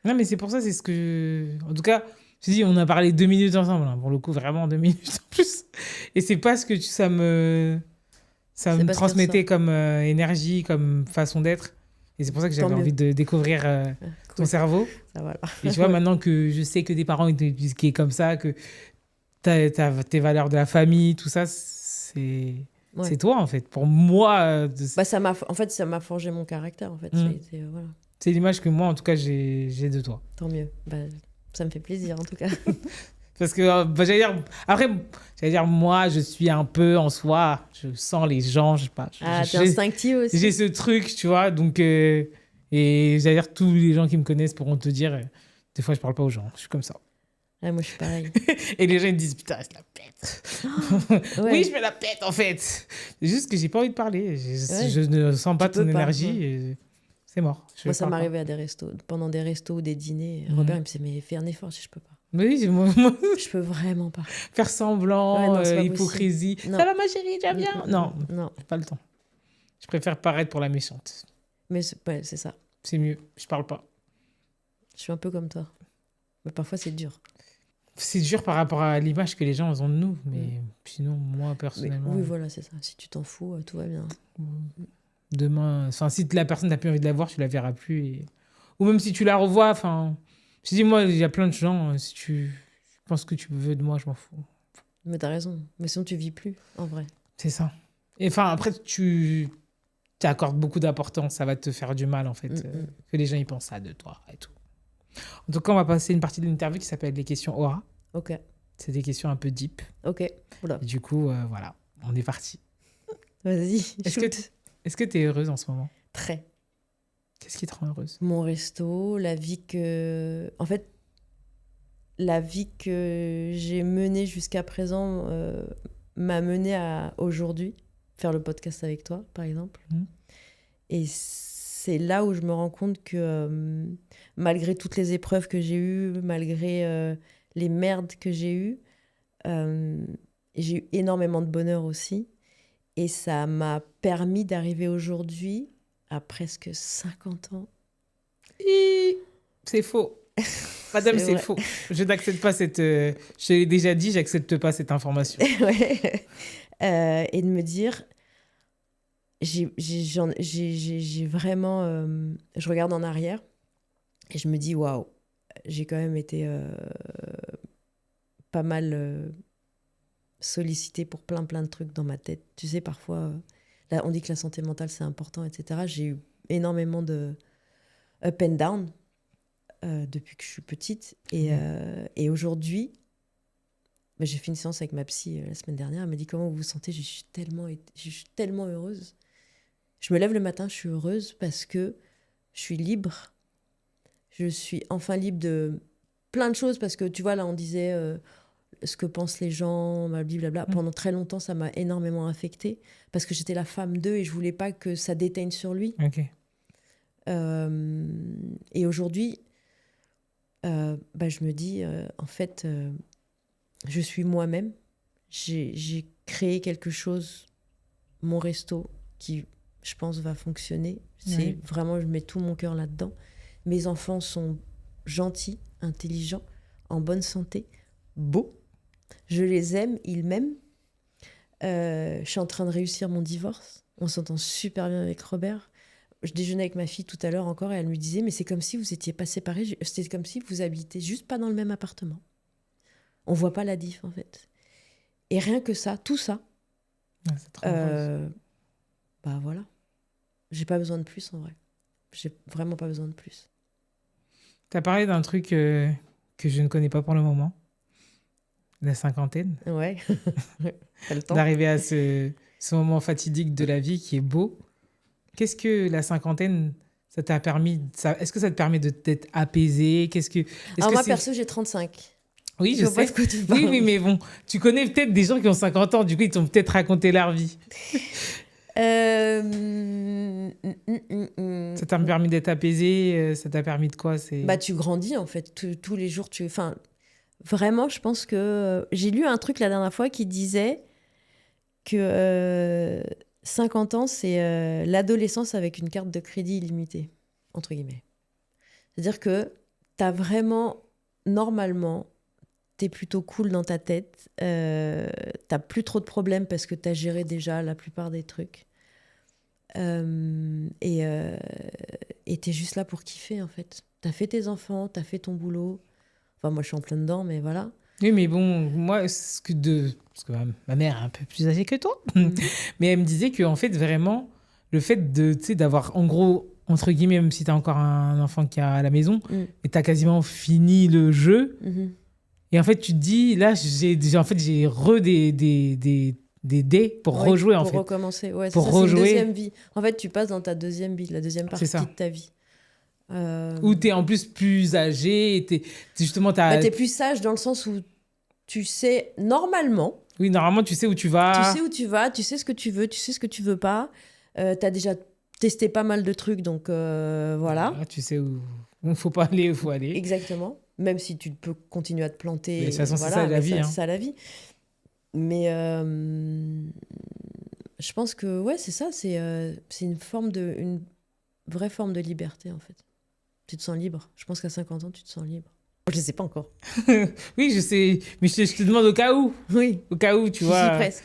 Non, mais c'est pour ça, c'est ce que... En tout cas, je dis, on a parlé 2 minutes ensemble, hein, pour le coup, vraiment 2 minutes en plus. Et c'est pas ce que ça me transmettait comme énergie, comme façon d'être. Et c'est pour ça que j'avais envie de découvrir ton cerveau. Ça, voilà. Et tu vois, maintenant que je sais que tes parents étaient comme ça, que t'as tes valeurs de la famille, tout ça, c'est toi, en fait. Pour moi... ça m'a forgé mon caractère, en fait. Voilà. C'est l'image que moi, en tout cas, j'ai de toi. Tant mieux. Ça me fait plaisir, en tout cas. Parce que, j'allais dire, moi, je suis un peu en soi, je sens les gens, je sais pas. T'es instinctif aussi. J'ai ce truc, tu vois, donc... et j'allais dire, tous les gens qui me connaissent pourront te dire, des fois, je parle pas aux gens, je suis comme ça. Ouais, moi, je suis pareil. Et les gens, ils me disent, putain, elle se la pète. Ouais. Oui, je me la pète, en fait. C'est juste que j'ai pas envie de parler. Je ne sens pas ton énergie. Et c'est mort. Moi, ça m'arrivait à des restos. Pendant des restos ou des dîners, Robert, il me disait, mais fais un effort, si je peux pas. Oui, moi... Je peux vraiment pas. Faire semblant, hypocrisie. Ça va, ma chérie, tu vas bien? Non, j'ai pas le temps. Je préfère paraître pour la méchante. Mais c'est ça. C'est mieux, je parle pas. Je suis un peu comme toi. Mais parfois, c'est dur. C'est dur par rapport à l'image que les gens ont de nous. Mais sinon, moi, personnellement... Oui, voilà, c'est ça. Si tu t'en fous, tout va bien. Demain, si la personne n'a plus envie de la voir, tu la verras plus. Ou même si tu la revois, enfin... Je dis, moi, il y a plein de gens, si tu penses que tu veux de moi, je m'en fous. Mais t'as raison. Mais sinon, tu vis plus, en vrai. C'est ça. Et enfin, après, tu accordes beaucoup d'importance. Ça va te faire du mal, en fait, que les gens y pensent ça de toi et tout. En tout cas, on va passer une partie de l'interview qui s'appelle les questions Aura. Ok. C'est des questions un peu deep. Ok. Oula. Et du coup, voilà, on est parti. Vas-y, Est-ce que tu es heureuse en ce moment? Très. Qu'est-ce qui te rend heureuse? Mon resto, la vie que... En fait, la vie que j'ai menée jusqu'à présent m'a menée à aujourd'hui faire le podcast avec toi, par exemple. Et c'est là où je me rends compte que malgré toutes les épreuves que j'ai eues, malgré les merdes que j'ai eues énormément de bonheur aussi. Et ça m'a permis d'arriver aujourd'hui à presque 50 ans. C'est faux. Madame, c'est faux. Je n'accepte pas cette... je l'ai déjà dit, j'accepte pas cette information. Ouais. Et de me dire... J'ai vraiment... je regarde en arrière et je me dis, waouh, j'ai quand même été pas mal sollicitée pour plein de trucs dans ma tête. Tu sais, parfois, là, on dit que la santé mentale, c'est important, etc. J'ai eu énormément de up and down depuis que je suis petite. Et aujourd'hui, j'ai fait une séance avec ma psy la semaine dernière. Elle m'a dit, comment vous vous sentez? Je suis tellement heureuse. Je me lève le matin, je suis heureuse parce que je suis libre. Je suis enfin libre de plein de choses parce que, tu vois, là, on disait ce que pensent les gens, blablabla. Pendant très longtemps, ça m'a énormément affectée parce que j'étais la femme d'eux et je voulais pas que ça déteigne sur lui. Ok. Et aujourd'hui, je me dis, en fait, je suis moi-même. J'ai créé quelque chose, mon resto, qui, je pense, va fonctionner. C'est vraiment, je mets tout mon cœur là-dedans. Mes enfants sont gentils, intelligents, en bonne santé, beaux. Je les aime, ils m'aiment. Je suis en train de réussir mon divorce. On s'entend super bien avec Robert. Je déjeunais avec ma fille tout à l'heure encore et elle me disait « Mais c'est comme si vous étiez pas séparés. C'était comme si vous habitiez juste pas dans le même appartement. » On voit pas la diff, en fait. Et rien que ça, tout ça, C'est trop rose. Voilà. J'ai pas besoin de plus, en vrai. J'ai vraiment pas besoin de plus. Tu as parlé d'un truc que je ne connais pas pour le moment. La cinquantaine. Ouais. T'as le temps. D'arriver à ce moment fatidique de la vie qui est beau. Qu'est-ce que la cinquantaine, ça t'a permis est-ce que ça te permet d'être apaisé? Alors moi, perso, j'ai 35. Oui, je sais. Oui, mais bon, tu connais peut-être des gens qui ont 50 ans, du coup, ils t'ont peut-être raconté leur vie. Ça t'a permis d'être apaisé, ça t'a permis de quoi? Tu grandis, en fait. Tous les jours, Enfin, vraiment, je pense que... J'ai lu un truc la dernière fois qui disait que 50 ans, c'est l'adolescence avec une carte de crédit illimitée, entre guillemets. C'est-à-dire que t'as vraiment, normalement... T'es plutôt cool dans ta tête, t'as plus trop de problèmes parce que t'as géré déjà la plupart des trucs. Et t'es juste là pour kiffer, en fait. T'as fait tes enfants, t'as fait ton boulot. Enfin, moi, je suis en plein dedans, mais voilà. Oui, mais bon, moi, parce que ma mère est un peu plus âgée que toi, mais elle me disait qu'en fait, vraiment, le fait d'avoir, en gros, entre guillemets, même si t'as encore un enfant qui est à la maison, et t'as quasiment fini le jeu, et en fait, tu te dis, là, j'ai des dés pour rejouer, en fait. Pour recommencer, ouais. Pour rejouer. C'est une deuxième vie. En fait, tu passes dans ta deuxième vie, la deuxième partie de ta vie. Où t'es en plus âgé, et t'es plus sage dans le sens où tu sais, normalement... Oui, normalement, tu sais où tu vas. Tu sais où tu vas, tu sais ce que tu veux, tu sais ce que tu veux pas. T'as déjà testé pas mal de trucs, donc voilà. Tu sais où il faut pas aller, où il faut aller. Exactement. Même si tu peux continuer à te planter. Mais de toute façon, c'est ça la vie. C'est ça la vie. Mais je pense que, ouais, c'est ça. C'est une vraie forme de liberté, en fait. Tu te sens libre. Je pense qu'à 50 ans, tu te sens libre. Je ne sais pas encore. Oui, je sais. Mais je te demande au cas où. Oui. Au cas où, tu vois. J'y suis presque.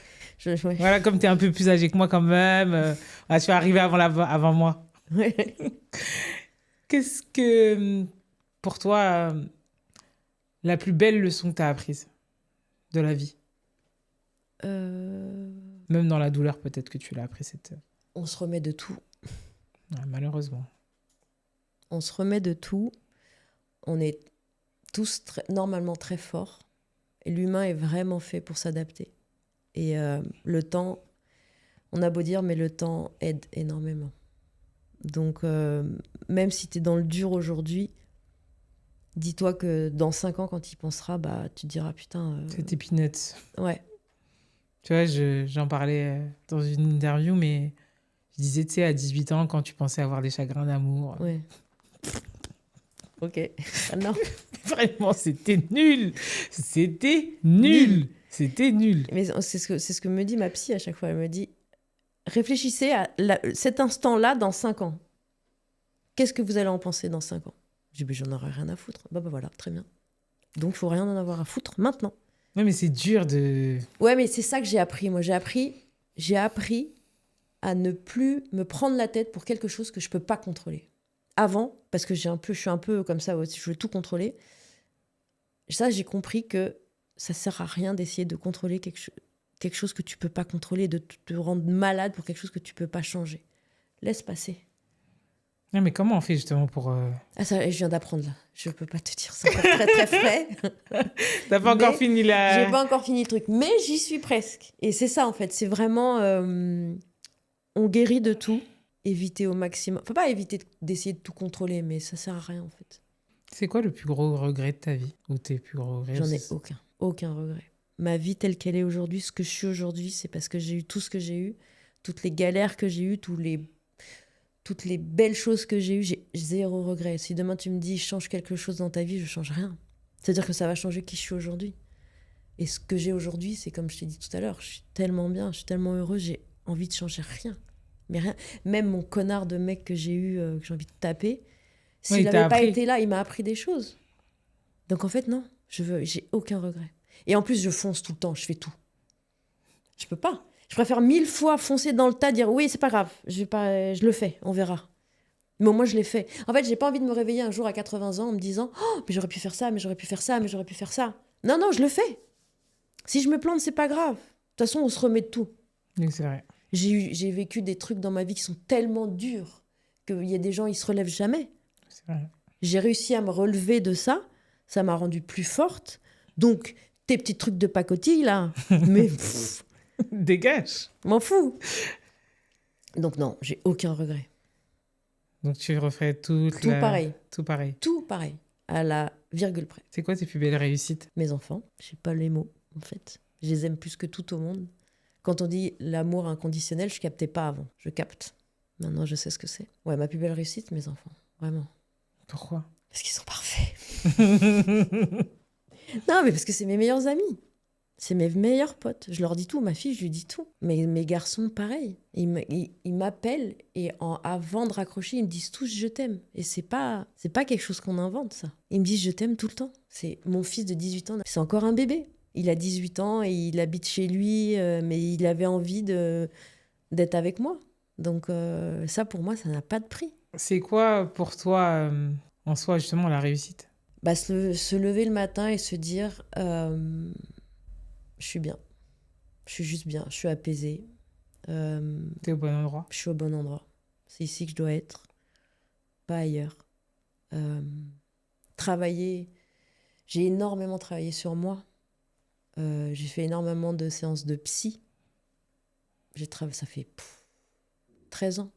Voilà, comme tu es un peu plus âgé que moi quand même. Tu vas arriver avant moi. Ouais. Qu'est-ce que, pour toi, la plus belle leçon que tu as apprise de la vie? Même dans la douleur, peut-être que tu l'as appris. On se remet de tout. Ouais, malheureusement. On se remet de tout. On est tous normalement très forts. Et l'humain est vraiment fait pour s'adapter. Et le temps, on a beau dire, mais le temps aide énormément. Donc, même si tu es dans le dur aujourd'hui, dis-toi que dans 5 ans, quand tu y penseras, tu te diras, putain... C'était peanuts. Ouais. Tu vois, j'en parlais dans une interview, mais je disais, tu sais, à 18 ans, quand tu pensais avoir des chagrins d'amour... Ouais. Ok. Ah non. Vraiment, c'était nul. C'était nul. C'était nul. Mais c'est ce que me dit ma psy à chaque fois. Elle me dit, réfléchissez à cet instant-là dans 5 ans. Qu'est-ce que vous allez en penser dans 5 ans? Je dis, j'en aurai rien à foutre. Voilà, très bien. Donc, il faut rien en avoir à foutre maintenant. Ouais, mais c'est dur de... Ouais, mais c'est ça que j'ai appris. Moi, j'ai appris à ne plus me prendre la tête pour quelque chose que je peux pas contrôler. Avant, parce que je suis un peu comme ça, je veux tout contrôler. Ça, j'ai compris que ça sert à rien d'essayer de contrôler quelque chose que tu peux pas contrôler, de te rendre malade pour quelque chose que tu peux pas changer. Laisse passer. Non, mais comment on fait justement pour... Ah, ça, je viens d'apprendre là. Je peux pas te dire, c'est encore très très frais. T'as pas encore fini la... J'ai pas encore fini le truc, mais j'y suis presque. Et c'est ça en fait, c'est vraiment... on guérit de tout. éviter au maximum. Faut pas éviter d'essayer de tout contrôler, mais ça sert à rien en fait. C'est quoi le plus gros regret de ta vie? Ou tes plus gros regrets? J'en ai aucun. Aucun regret. Ma vie telle qu'elle est aujourd'hui, ce que je suis aujourd'hui, c'est parce que j'ai eu tout ce que j'ai eu, toutes les galères que j'ai eues, toutes les belles choses que j'ai eues, j'ai zéro regret. Si demain tu me dis change quelque chose dans ta vie, je change rien. C'est-à-dire que ça va changer qui je suis aujourd'hui. Et ce que j'ai aujourd'hui, c'est comme je t'ai dit tout à l'heure, je suis tellement bien, je suis tellement heureuse, j'ai envie de changer rien. Mais rien. Même mon connard de mec que j'ai eu, que j'ai envie de taper, s'il n'avait pas été là, il m'a appris des choses. Donc en fait, non, j'ai aucun regret. Et en plus, je fonce tout le temps, je fais tout. Je peux pas. Je préfère 1000 fois foncer dans le tas, dire oui, c'est pas grave, je le fais, on verra. Mais au moins, je l'ai fait. En fait, j'ai pas envie de me réveiller un jour à 80 ans en me disant oh, mais j'aurais pu faire ça, mais j'aurais pu faire ça, mais j'aurais pu faire ça. Non, non, je le fais. Si je me plante, c'est pas grave. De toute façon, on se remet de tout. Oui, c'est vrai. J'ai vécu des trucs dans ma vie qui sont tellement durs qu'il y a des gens, ils se relèvent jamais. C'est vrai. J'ai réussi à me relever de ça. Ça m'a rendue plus forte. Donc, tes petits trucs de pacotille, là, mais dégage. M'en fous. Donc non, j'ai aucun regret. Donc tu referais tout pareil. Tout pareil. Tout pareil, à la virgule près. C'est quoi tes plus belles réussites? Mes enfants, je sais pas les mots, en fait. Je les aime plus que tout au monde. Quand on dit l'amour inconditionnel, je captais pas avant. Je capte. Maintenant, je sais ce que c'est. Ouais, ma plus belle réussite, mes enfants. Vraiment. Pourquoi? Parce qu'ils sont parfaits. Non, mais parce que c'est mes meilleurs amis. C'est mes meilleurs potes. Je leur dis tout. Ma fille, je lui dis tout. Mais mes garçons, pareil. Ils m'appellent et avant de raccrocher, ils me disent tous je t'aime. Et c'est pas quelque chose qu'on invente, ça. Ils me disent je t'aime tout le temps. C'est mon fils de 18 ans. C'est encore un bébé. Il a 18 ans et il habite chez lui, mais il avait envie d'être avec moi. Donc ça, pour moi, ça n'a pas de prix. C'est quoi pour toi, en soi, justement, la réussite? Bah, se lever le matin et se dire je suis bien. Je suis juste bien. Je suis apaisée. T'es au bon endroit. Je suis au bon endroit. C'est ici que je dois être, pas ailleurs. Travailler. J'ai énormément travaillé sur moi. J'ai fait énormément de séances de psy. Ça fait 13 ans.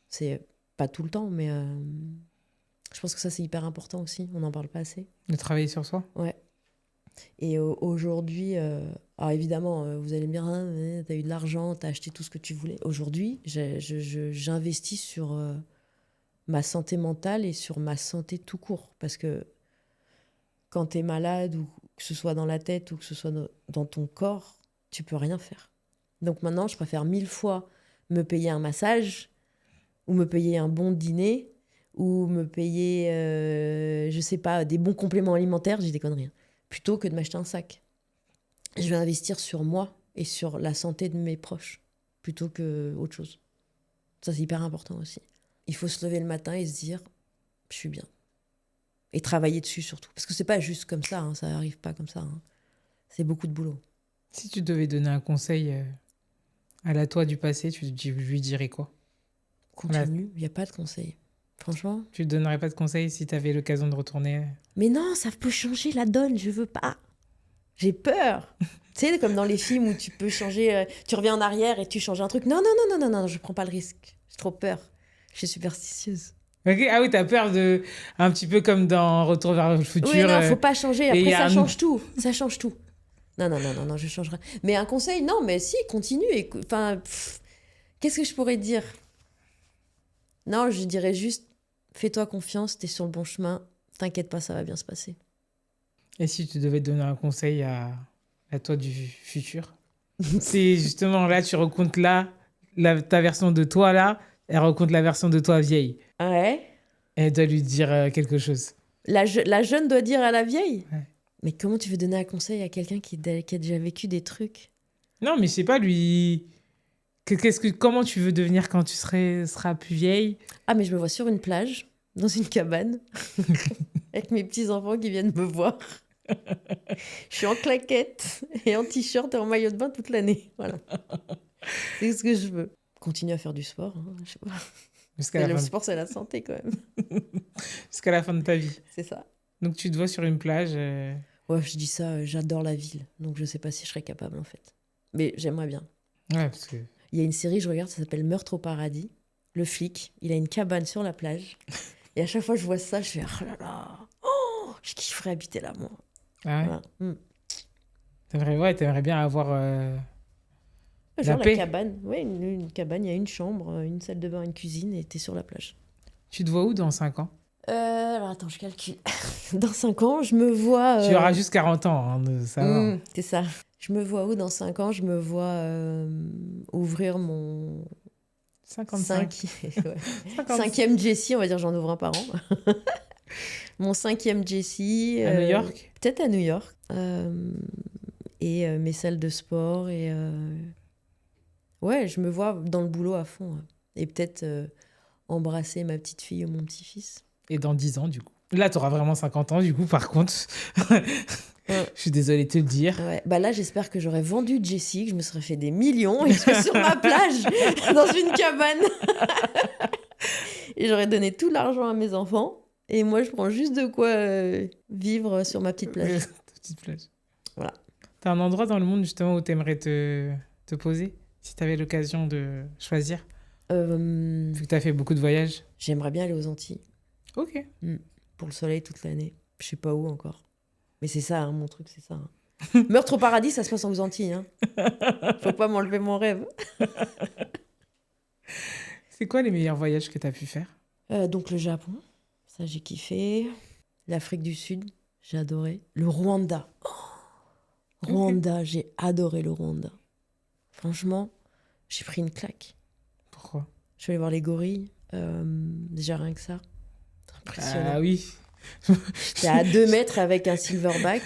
C'est pas tout le temps, mais je pense que ça, c'est hyper important aussi. On n'en parle pas assez. De travailler sur soi? Ouais. Et aujourd'hui, alors évidemment, vous allez me dire, hein, t'as eu de l'argent, t'as acheté tout ce que tu voulais. Aujourd'hui, j'investis sur ma santé mentale et sur ma santé tout court. Parce que quand t'es malade, ou que ce soit dans la tête ou que ce soit dans ton corps, tu peux rien faire. Donc maintenant, je préfère 1000 fois me payer un massage ou me payer un bon dîner ou me payer, je sais pas, des bons compléments alimentaires, j'ai des conneries, hein, plutôt que de m'acheter un sac. Je vais investir sur moi et sur la santé de mes proches plutôt que autre chose. Ça, c'est hyper important aussi. Il faut se lever le matin et se dire je suis bien. Et travailler dessus surtout. Parce que c'est pas juste comme ça, hein, ça arrive pas comme ça. Hein. C'est beaucoup de boulot. Si tu devais donner un conseil à la toi du passé, tu lui dirais quoi? Continue, il n'y a pas de conseil. Franchement. Tu ne donnerais pas de conseil si tu avais l'occasion de retourner? Mais non, ça peut changer la donne, je veux pas. J'ai peur. Tu sais, comme dans les films où tu peux changer, tu reviens en arrière et tu changes un truc. Non, non, non, non, non, non, je prends pas le risque. J'ai trop peur. Je suis superstitieuse. Okay. Ah oui, t'as peur de... Un petit peu comme dans Retour vers le futur. Oui, non, faut pas changer. Après, ça change tout. Ça change tout. Non, non, non, non, non, je changerai. Mais un conseil, non, mais si, continue. Enfin, qu'est-ce que je pourrais dire? Non, je dirais juste, fais-toi confiance, t'es sur le bon chemin. T'inquiète pas, ça va bien se passer. Et si tu devais donner un conseil à toi du futur? C'est justement là, tu racontes ta version de toi là, elle raconte la version de toi vieille. Ouais. Et elle doit lui dire quelque chose. La jeune doit dire à la vieille? Ouais. Mais comment tu veux donner un conseil à quelqu'un qui a déjà vécu des trucs? Non, mais je sais pas, lui... Comment tu veux devenir quand tu seras plus vieille? Ah, mais je me vois sur une plage, dans une cabane, avec mes petits-enfants qui viennent me voir. Je suis en claquettes et en t-shirt et en maillot de bain toute l'année. Voilà. C'est ce que je veux. Continuer à faire du sport, hein, je sais pas. Le sport, c'est la santé quand même. Jusqu'à la fin de ta vie. C'est ça. Donc tu te vois sur une plage. Ouais, je dis ça, j'adore la ville. Donc je sais pas si je serais capable en fait. Mais j'aimerais bien. Ouais, parce que... Il y a une série, je regarde, ça s'appelle Meurtre au paradis. le flic, il a une cabane sur la plage. Et à chaque fois que je vois ça, je fais oh là là, oh, je kifferais habiter là, moi. Ah ouais. Voilà. T'aimerais bien avoir Genre paix. la cabane, ouais, une cabane, il y a une chambre, une salle de bain, une cuisine et t'es sur la plage. Tu te vois où dans 5 ans? Alors attends, je calcule. Dans 5 ans, je me vois... Tu auras juste 40 ans, hein, ça va. c'est ça. Je me vois où dans 5 ans? Je me vois ouvrir mon 55. ouais. 55. 5e Jessie, on va dire j'en ouvre un par an. Mon 5e Jessie. À New York? Peut-être à New York. Et mes salles de sport. Et ouais, je me vois dans le boulot à fond. Ouais. Et peut-être embrasser ma petite fille ou mon petit-fils. Et dans 10 ans, du coup. Là, tu auras vraiment 50 ans, du coup, par contre. Je suis désolée de te le dire. Ouais. Bah là, j'espère que j'aurais vendu Jessie, que je me serais fait des millions et je serais sur ma plage, dans une cabane. Et j'aurais donné tout l'argent à mes enfants. Et moi, je prends juste de quoi vivre sur ma petite plage. Petite plage. Voilà. T'as un endroit dans le monde, justement, où t'aimerais te poser, si t'avais l'occasion de choisir, vu que t'as fait beaucoup de voyages? J'aimerais bien aller aux Antilles. Ok. Pour le soleil toute l'année. Je sais pas où encore. Mais c'est ça, hein, mon truc, c'est ça. Hein. Meurtre au paradis, ça se passe aux Antilles. Hein. Faut pas m'enlever mon rêve. C'est quoi les meilleurs voyages que t'as pu faire? Donc le Japon, ça j'ai kiffé. L'Afrique du Sud, j'ai adoré. Le Rwanda. Rwanda, j'ai adoré le Rwanda. Franchement, j'ai pris une claque. Pourquoi? Je suis allée voir les gorilles. Déjà rien que ça. C'est impressionnant. Ah oui. J'étais à 2 mètres avec un silverback,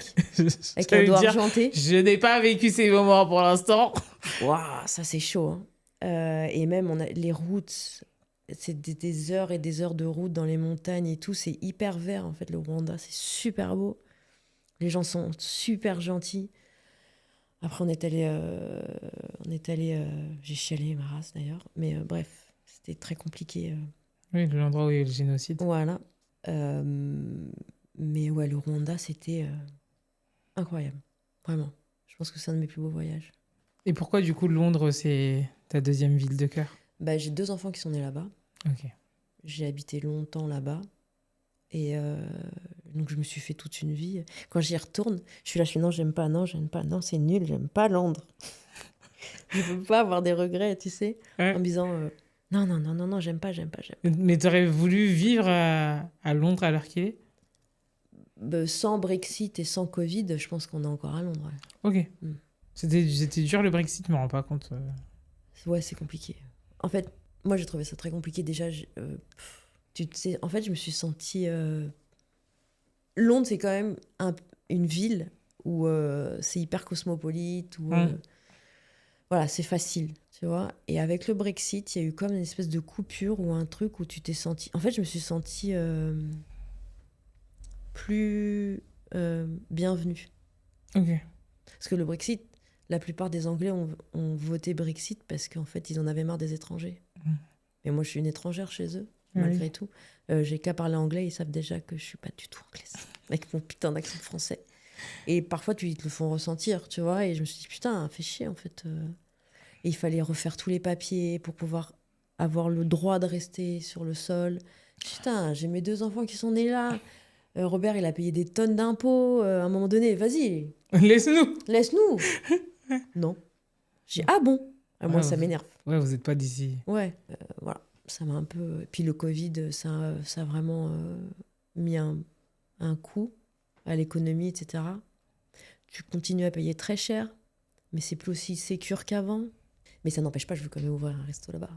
avec un doigt argenté. Je n'ai pas vécu ces moments pour l'instant. Waouh, ça c'est chaud. Hein. Et même on a les routes, c'est des heures et des heures de route dans les montagnes et tout. C'est hyper vert en fait le Rwanda, c'est super beau. Les gens sont super gentils. Après on est allé, j'ai chialé ma race d'ailleurs, mais bref, c'était très compliqué. Oui, l'endroit où il y a eu le génocide. Voilà. Mais ouais, le Rwanda, c'était incroyable. Vraiment. Je pense que c'est un de mes plus beaux voyages. Et pourquoi, du coup, Londres, c'est ta deuxième ville de cœur? Bah, j'ai 2 enfants qui sont nés là-bas. Ok. J'ai habité longtemps là-bas. Et donc, je me suis fait toute une vie. Quand j'y retourne, je suis là, je fais non, j'aime pas, non, c'est nul, j'aime pas Londres. Je veux pas avoir des regrets, tu sais, Ouais. en me disant non, j'aime pas. Mais t'aurais voulu vivre à Londres à l'heure qu'il est? Sans Brexit et sans Covid, je pense qu'on est encore à Londres. Ouais. Ok. C'était dur le Brexit, je me rends pas compte. Ouais, c'est compliqué. En fait, moi, j'ai trouvé ça très compliqué. Déjà, tu sais, en fait, je me suis sentie... Londres, c'est quand même une ville où c'est hyper cosmopolite, où voilà, c'est facile, tu vois. Et avec le Brexit, il y a eu comme une espèce de coupure ou un truc où tu t'es sentie... En fait, je me suis sentie plus bienvenue. Ok. Parce que le Brexit, la plupart des Anglais ont voté Brexit parce qu'en fait, ils en avaient marre des étrangers. Et moi, je suis une étrangère chez eux, malgré tout. J'ai qu'à parler anglais, ils savent déjà que je suis pas du tout anglaise, avec mon putain d'accent français. Et parfois, ils te le font ressentir, tu vois. Et je me suis dit, putain, fais chier, en fait. Et il fallait refaire tous les papiers pour pouvoir avoir le droit de rester sur le sol. Putain, j'ai mes 2 enfants qui sont nés là. Robert, il a payé des tonnes d'impôts. À un moment donné, vas-y. Laisse-nous. Laisse-nous. Non. Ah bon. Moi, ça m'énerve. Ouais, vous n'êtes pas d'ici. Ouais, voilà. Ça m'a un peu... Et puis le Covid, ça a vraiment mis un coup à l'économie, etc. Tu continues à payer très cher, mais c'est plus aussi sécure qu'avant. Mais ça n'empêche pas, je veux quand même ouvrir un resto là-bas.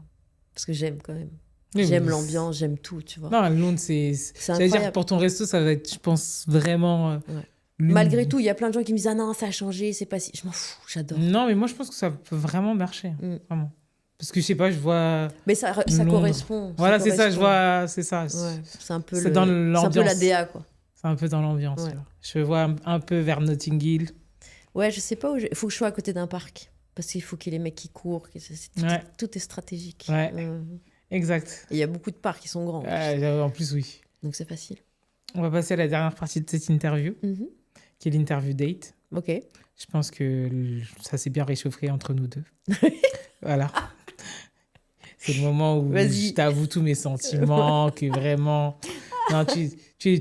Parce que j'aime quand même. Oui, j'aime l'ambiance, j'aime tout, tu vois. Non, Londres, c'est incroyable. Dire, pour ton resto, ça va être, je pense, vraiment... Ouais. Malgré tout, il y a plein de gens qui me disent « Ah non, ça a changé, c'est pas si... » Je m'en fous, j'adore. Non, mais moi, je pense que ça peut vraiment marcher. Vraiment. Parce que, je sais pas, je vois... Mais ça correspond. Voilà, c'est ça, je vois... C'est ça. Ouais, c'est un peu c'est dans l'ambiance. C'est un peu la DA, quoi. C'est un peu dans l'ambiance. Ouais. Je vois un peu vers Notting Hill. Ouais, je sais pas où... Il faut que je sois à côté d'un parc. Parce qu'il faut qu'il y ait les mecs qui courent. Tout est stratégique. Ouais, exact. Et il y a beaucoup de parcs qui sont grands. En plus, oui. Donc c'est facile. On va passer à la dernière partie de cette interview, qui est l'interview date. Ok. Je pense que ça s'est bien réchauffé entre nous deux. Voilà. C'est le moment où Vas-y. je t'avoue tous mes sentiments, que vraiment... Non, tu es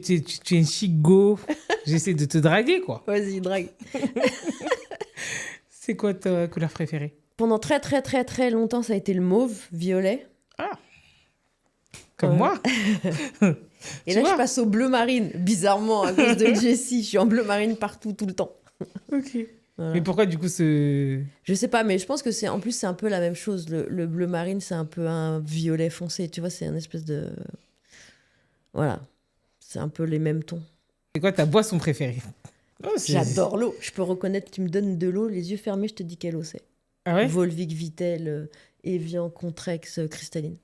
une chic go. J'essaie de te draguer, quoi. Vas-y, drague. C'est quoi ta couleur préférée? Pendant très, très, très, très longtemps, ça a été le mauve, violet. Comme moi. Et Tu là, vois? je passe au bleu marine. Bizarrement, à cause de Jessie, je suis en bleu marine partout, tout le temps. Ok. Voilà. Mais pourquoi, du coup, ce... Je sais pas, mais je pense que c'est en plus c'est un peu la même chose. Le bleu marine, c'est un peu un violet foncé. Tu vois, c'est un espèce de voilà, c'est un peu les mêmes tons. C'est quoi ta boisson préférée? Oh, J'adore l'eau. Je peux reconnaître. Tu me donnes de l'eau, les yeux fermés, je te dis quelle eau c'est. Ah ouais? Volvic, Vittel, Evian, Contrex, cristalline.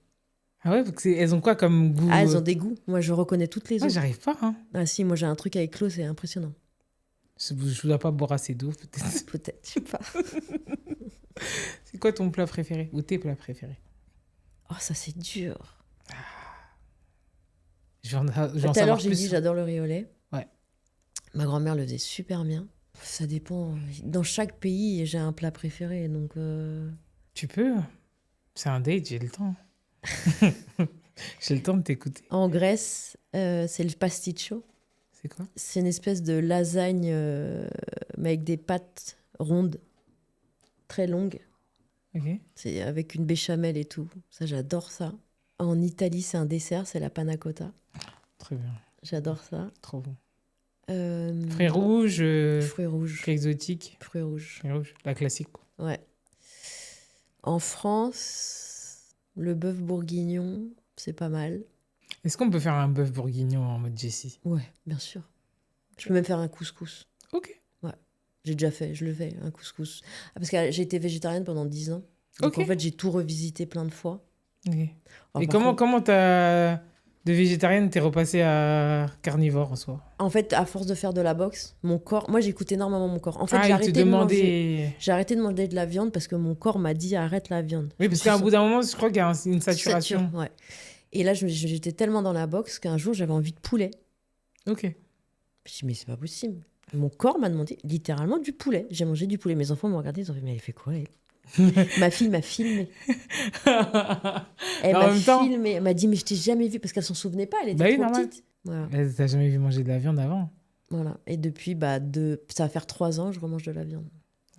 Ah ouais, parce que elles ont quoi comme goût? Ah, elles ont des goûts. Moi, je reconnais toutes les Ah, eaux. j'arrive pas, hein. Ah si, moi j'ai un truc avec l'eau, c'est impressionnant. Je dois pas boire assez d'eau, peut-être. Peut-être, je sais pas. C'est quoi ton plat préféré? Ou tes plats préférés? Oh, ça c'est dur. Je vais en Tout à savoir l'heure, j'ai plus. dit j'adore le riolet. Ouais. Ma grand-mère le faisait super bien. Ça dépend. Dans chaque pays, j'ai un plat préféré. Donc, Tu peux. C'est un date, j'ai le temps. J'ai le temps de t'écouter. en Grèce, c'est le pasticcio. C'est quoi? C'est une espèce de lasagne, mais avec des pâtes rondes, très longues. Ok. C'est avec une béchamel et tout. Ça, j'adore ça. En Italie, c'est un dessert, c'est la panna cotta. Très bien. J'adore ça. Trop bon. Euh, Fruits rouges, Fruits rouges. fruits exotiques. Fruits rouges. Fruits rouges, la classique, quoi. Ouais. En France, le bœuf bourguignon, c'est pas mal. Est-ce qu'on peut faire un bœuf bourguignon en mode Jessie? Ouais, bien sûr. Je peux même faire un couscous. Ok. J'ai déjà fait, je le fais, un couscous. Ah, parce que j'ai été végétarienne pendant 10 ans. Donc Ok. en fait, j'ai tout revisité plein de fois. Ok. Alors, Et par contre, comment de végétarienne, t'es repassée à carnivore en soi? en fait, à force de faire de la boxe, mon corps... Moi, j'écoute énormément mon corps. En fait, Ah, j'ai il te arrêté de manger... demandait... J'ai arrêté de manger de la viande parce que mon corps m'a dit arrête la viande. Oui, parce qu'à un bout d'un moment, je crois qu'il y a une saturation. Ouais. Et là, j'étais tellement dans la boxe qu'un jour, j'avais envie de poulet. Ok. Je me suis dit, mais c'est pas possible. Mon corps m'a demandé littéralement du poulet. J'ai mangé du poulet. Mes enfants m'ont regardé, ils ont fait, mais elle fait quoi, elle? Ma fille m'a filmé. Elle En m'a même temps- filmé. Elle m'a dit, mais je t'ai jamais vu parce qu'elle s'en souvenait pas. Elle était Bah oui, trop normal. petite. Voilà. Mais t'as jamais vu manger de la viande avant? Voilà. Et depuis, ça va faire 3 ans, je remange de la viande.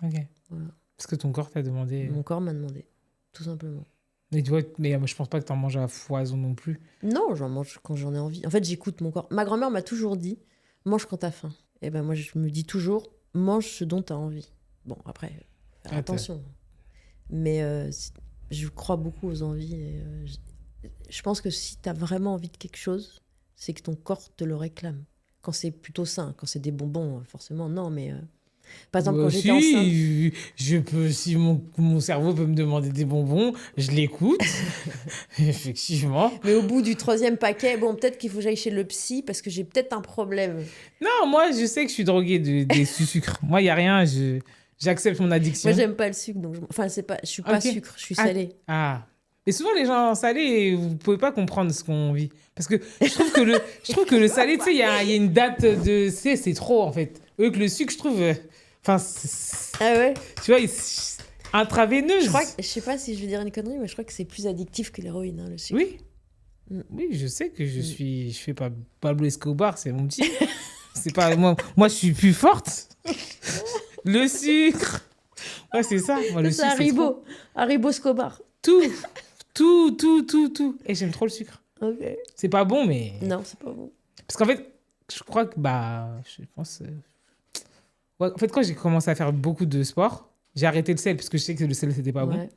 Ok. Voilà. Parce que ton corps t'a demandé... Mon corps m'a demandé, tout simplement. Mais tu vois, je pense pas que t'en manges à foison non plus. Non, j'en mange quand j'en ai envie. En fait, j'écoute mon corps. Ma grand-mère m'a toujours dit, mange quand t'as faim. Et ben moi, je me dis toujours, mange ce dont t'as envie. Bon, après, faire Ah, attention. Mais je crois beaucoup aux envies. Et, je pense que si t'as vraiment envie de quelque chose, c'est que ton corps te le réclame. Quand c'est plutôt sain, quand c'est des bonbons, forcément, non, mais... Par exemple, quand j'étais enceinte... je peux, si mon cerveau peut me demander des bonbons, je l'écoute. Effectivement. Mais au bout du 3e paquet, bon, peut-être qu'il faut que j'aille chez le psy parce que j'ai peut-être un problème. Non, moi, je sais que je suis droguée du sucre. Moi, il n'y a rien. J'accepte mon addiction. Moi, j'aime pas le sucre, donc... Enfin, c'est pas... je suis pas Ok. sucre, je suis salée. Ah. Et souvent, les gens salés, vous pouvez pas comprendre ce qu'on vit. Parce que je trouve que le salé, tu sais, il y a une date de... C'est trop, en fait. Eux, que le sucre, je trouve... Enfin, Ah ouais? tu vois, intraveineuse. Je sais pas si je vais dire une connerie, mais je crois que c'est plus addictif que l'héroïne, hein, le sucre. Oui. Mm. Oui, je sais que je fais pas Pablo Escobar, c'est mon petit. C'est pas moi, je suis plus forte. Le sucre. Ouais, c'est ça. Moi, le C'est sucre, c'est trop. Haribo. Haribo Scobar. Tout. Et j'aime trop le sucre. Ok. C'est pas bon, mais Non, c'est pas bon. parce qu'en fait, je crois que je pense. Ouais, en fait, quand j'ai commencé à faire beaucoup de sport, j'ai arrêté le sel parce que je sais que le sel c'était pas bon. Ouais.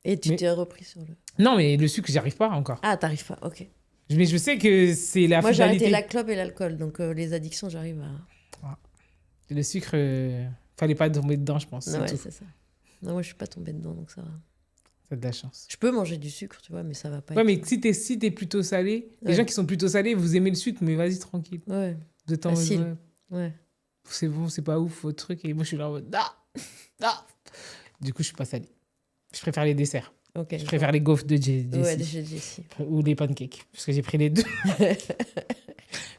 Et tu Mais- t'es repris sur le... Non, mais le sucre, j'y arrive pas encore. Ah, t'arrives pas, ok. Mais je sais que c'est la Moi, j'ai arrêté finalité. la clope et l'alcool, donc les addictions, j'arrive à... Le sucre, fallait pas tomber dedans, je pense. Non, C'est ouais, tout. c'est ça. Non, moi, je suis pas tombée dedans, donc ça va. T'as de la chance. Je peux manger du sucre, tu vois, mais ça va pas Ouais, être... mais si t'es plutôt salé, les Ouais. gens qui sont plutôt salés, vous aimez le sucre, mais vas-y, tranquille. Ouais, Vous êtes en mode, Facile. ouais, ouais. c'est bon, c'est pas ouf, votre truc. Et moi, je suis là en mode, ah. Du coup, je suis pas salé. Je préfère les desserts. Ok. Je préfère les gaufres de Jessie. Ouais, déjà, Jessie. Ou les pancakes. Parce que j'ai pris les deux.